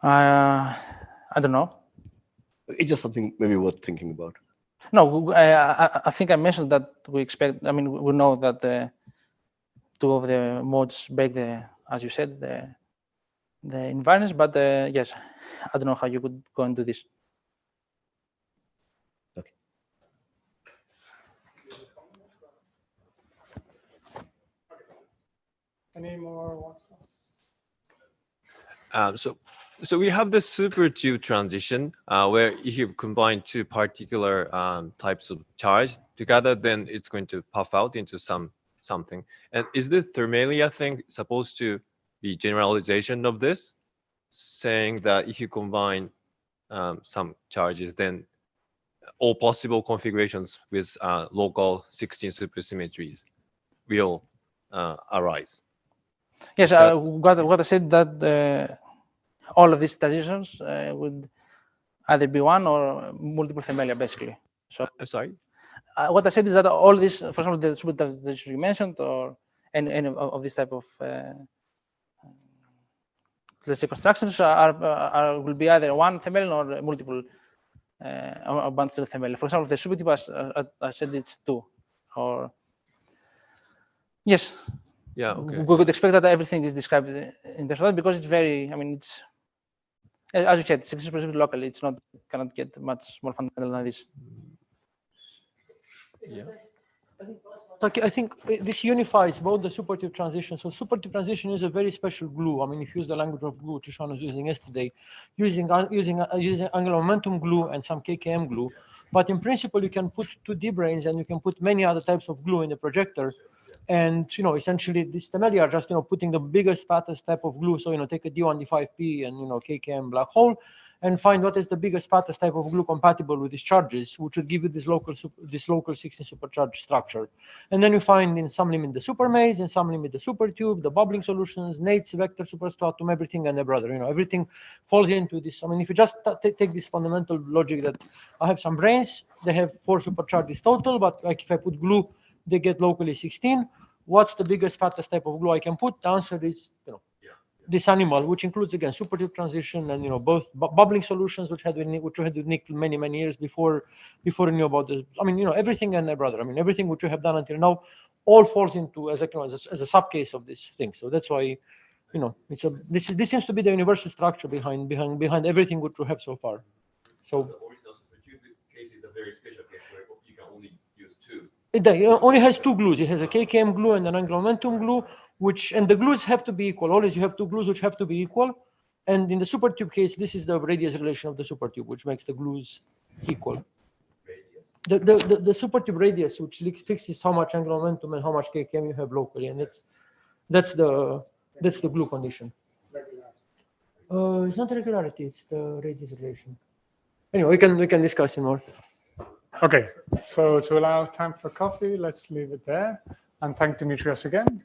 I don't know. It's just something maybe worth thinking about. No, I think I mentioned that we expect. I mean, we know that two of the modes break the, as you said, the invariance. But yes, I don't know how you could go and do this. Okay. Any more? So we have the supertube transition where if you combine two particular types of charge together, then it's going to puff out into something. And is the thermalia thing supposed to be generalization of this, saying that if you combine some charges, then all possible configurations with local 16 supersymmetries will arise? Yes, what I said that all of these transitions would either be one or multiple themalia, basically. So I'm sorry. what I said is that all these, for example, the supertransition you mentioned, or any of this type of let's say constructions will be either one themelian or multiple or bundle themalia. For example, the supertype, I said it's 2, or yes. Yeah. Okay. We could expect that everything is described in terms of that, because it's very, I mean, it's, as you said, 60% locally. It's not, cannot get much more fundamental than this. Yeah. I think this unifies both the supertube transition. So supertube transition is a very special glue. I mean, if you use the language of glue, Tishon was using yesterday, using angular momentum glue and some KKM glue. But in principle, you can put 2D branes and you can put many other types of glue in the projector. And, essentially these themalia are just, putting the biggest, fattest type of glue. So, take a D1, D5P and, KKM black hole and find what is the biggest, fattest type of glue compatible with these charges, which would give you this local 16 supercharged structure. And then you find in some limit the super maze, in some limit the super tube, the bubbling solutions, Nate's vector superstratum, everything and their brother, everything falls into this. I mean, if you just take this fundamental logic that I have some branes, they have 4 supercharges total, but like if I put glue, they get locally 16. What's the biggest, fattest type of glue I can put? The answer is, this animal, which includes again supertube transition and both bubbling solutions, which had with nickel many years before we knew about this. I mean, everything and their brother. I mean, everything which we have done until now all falls into as a sub case of this thing. So that's why, this seems to be the universal structure behind everything which we have so far. So The original supertube case is a very special case where you can only use 2. it only has 2 glues. It has a KKM glue and an angular momentum glue, and the glues have to be equal. Always you have 2 glues which have to be equal. And in the supertube case, this is the radius relation of the supertube, which makes the glues equal. Radius. The supertube radius, which fixes how much angular momentum and how much KKM you have locally, and that's the glue condition. It's not regularity; it's the radius relation. Anyway, we can discuss it more. Okay, so to allow time for coffee, let's leave it there. And thank Dimitrios again.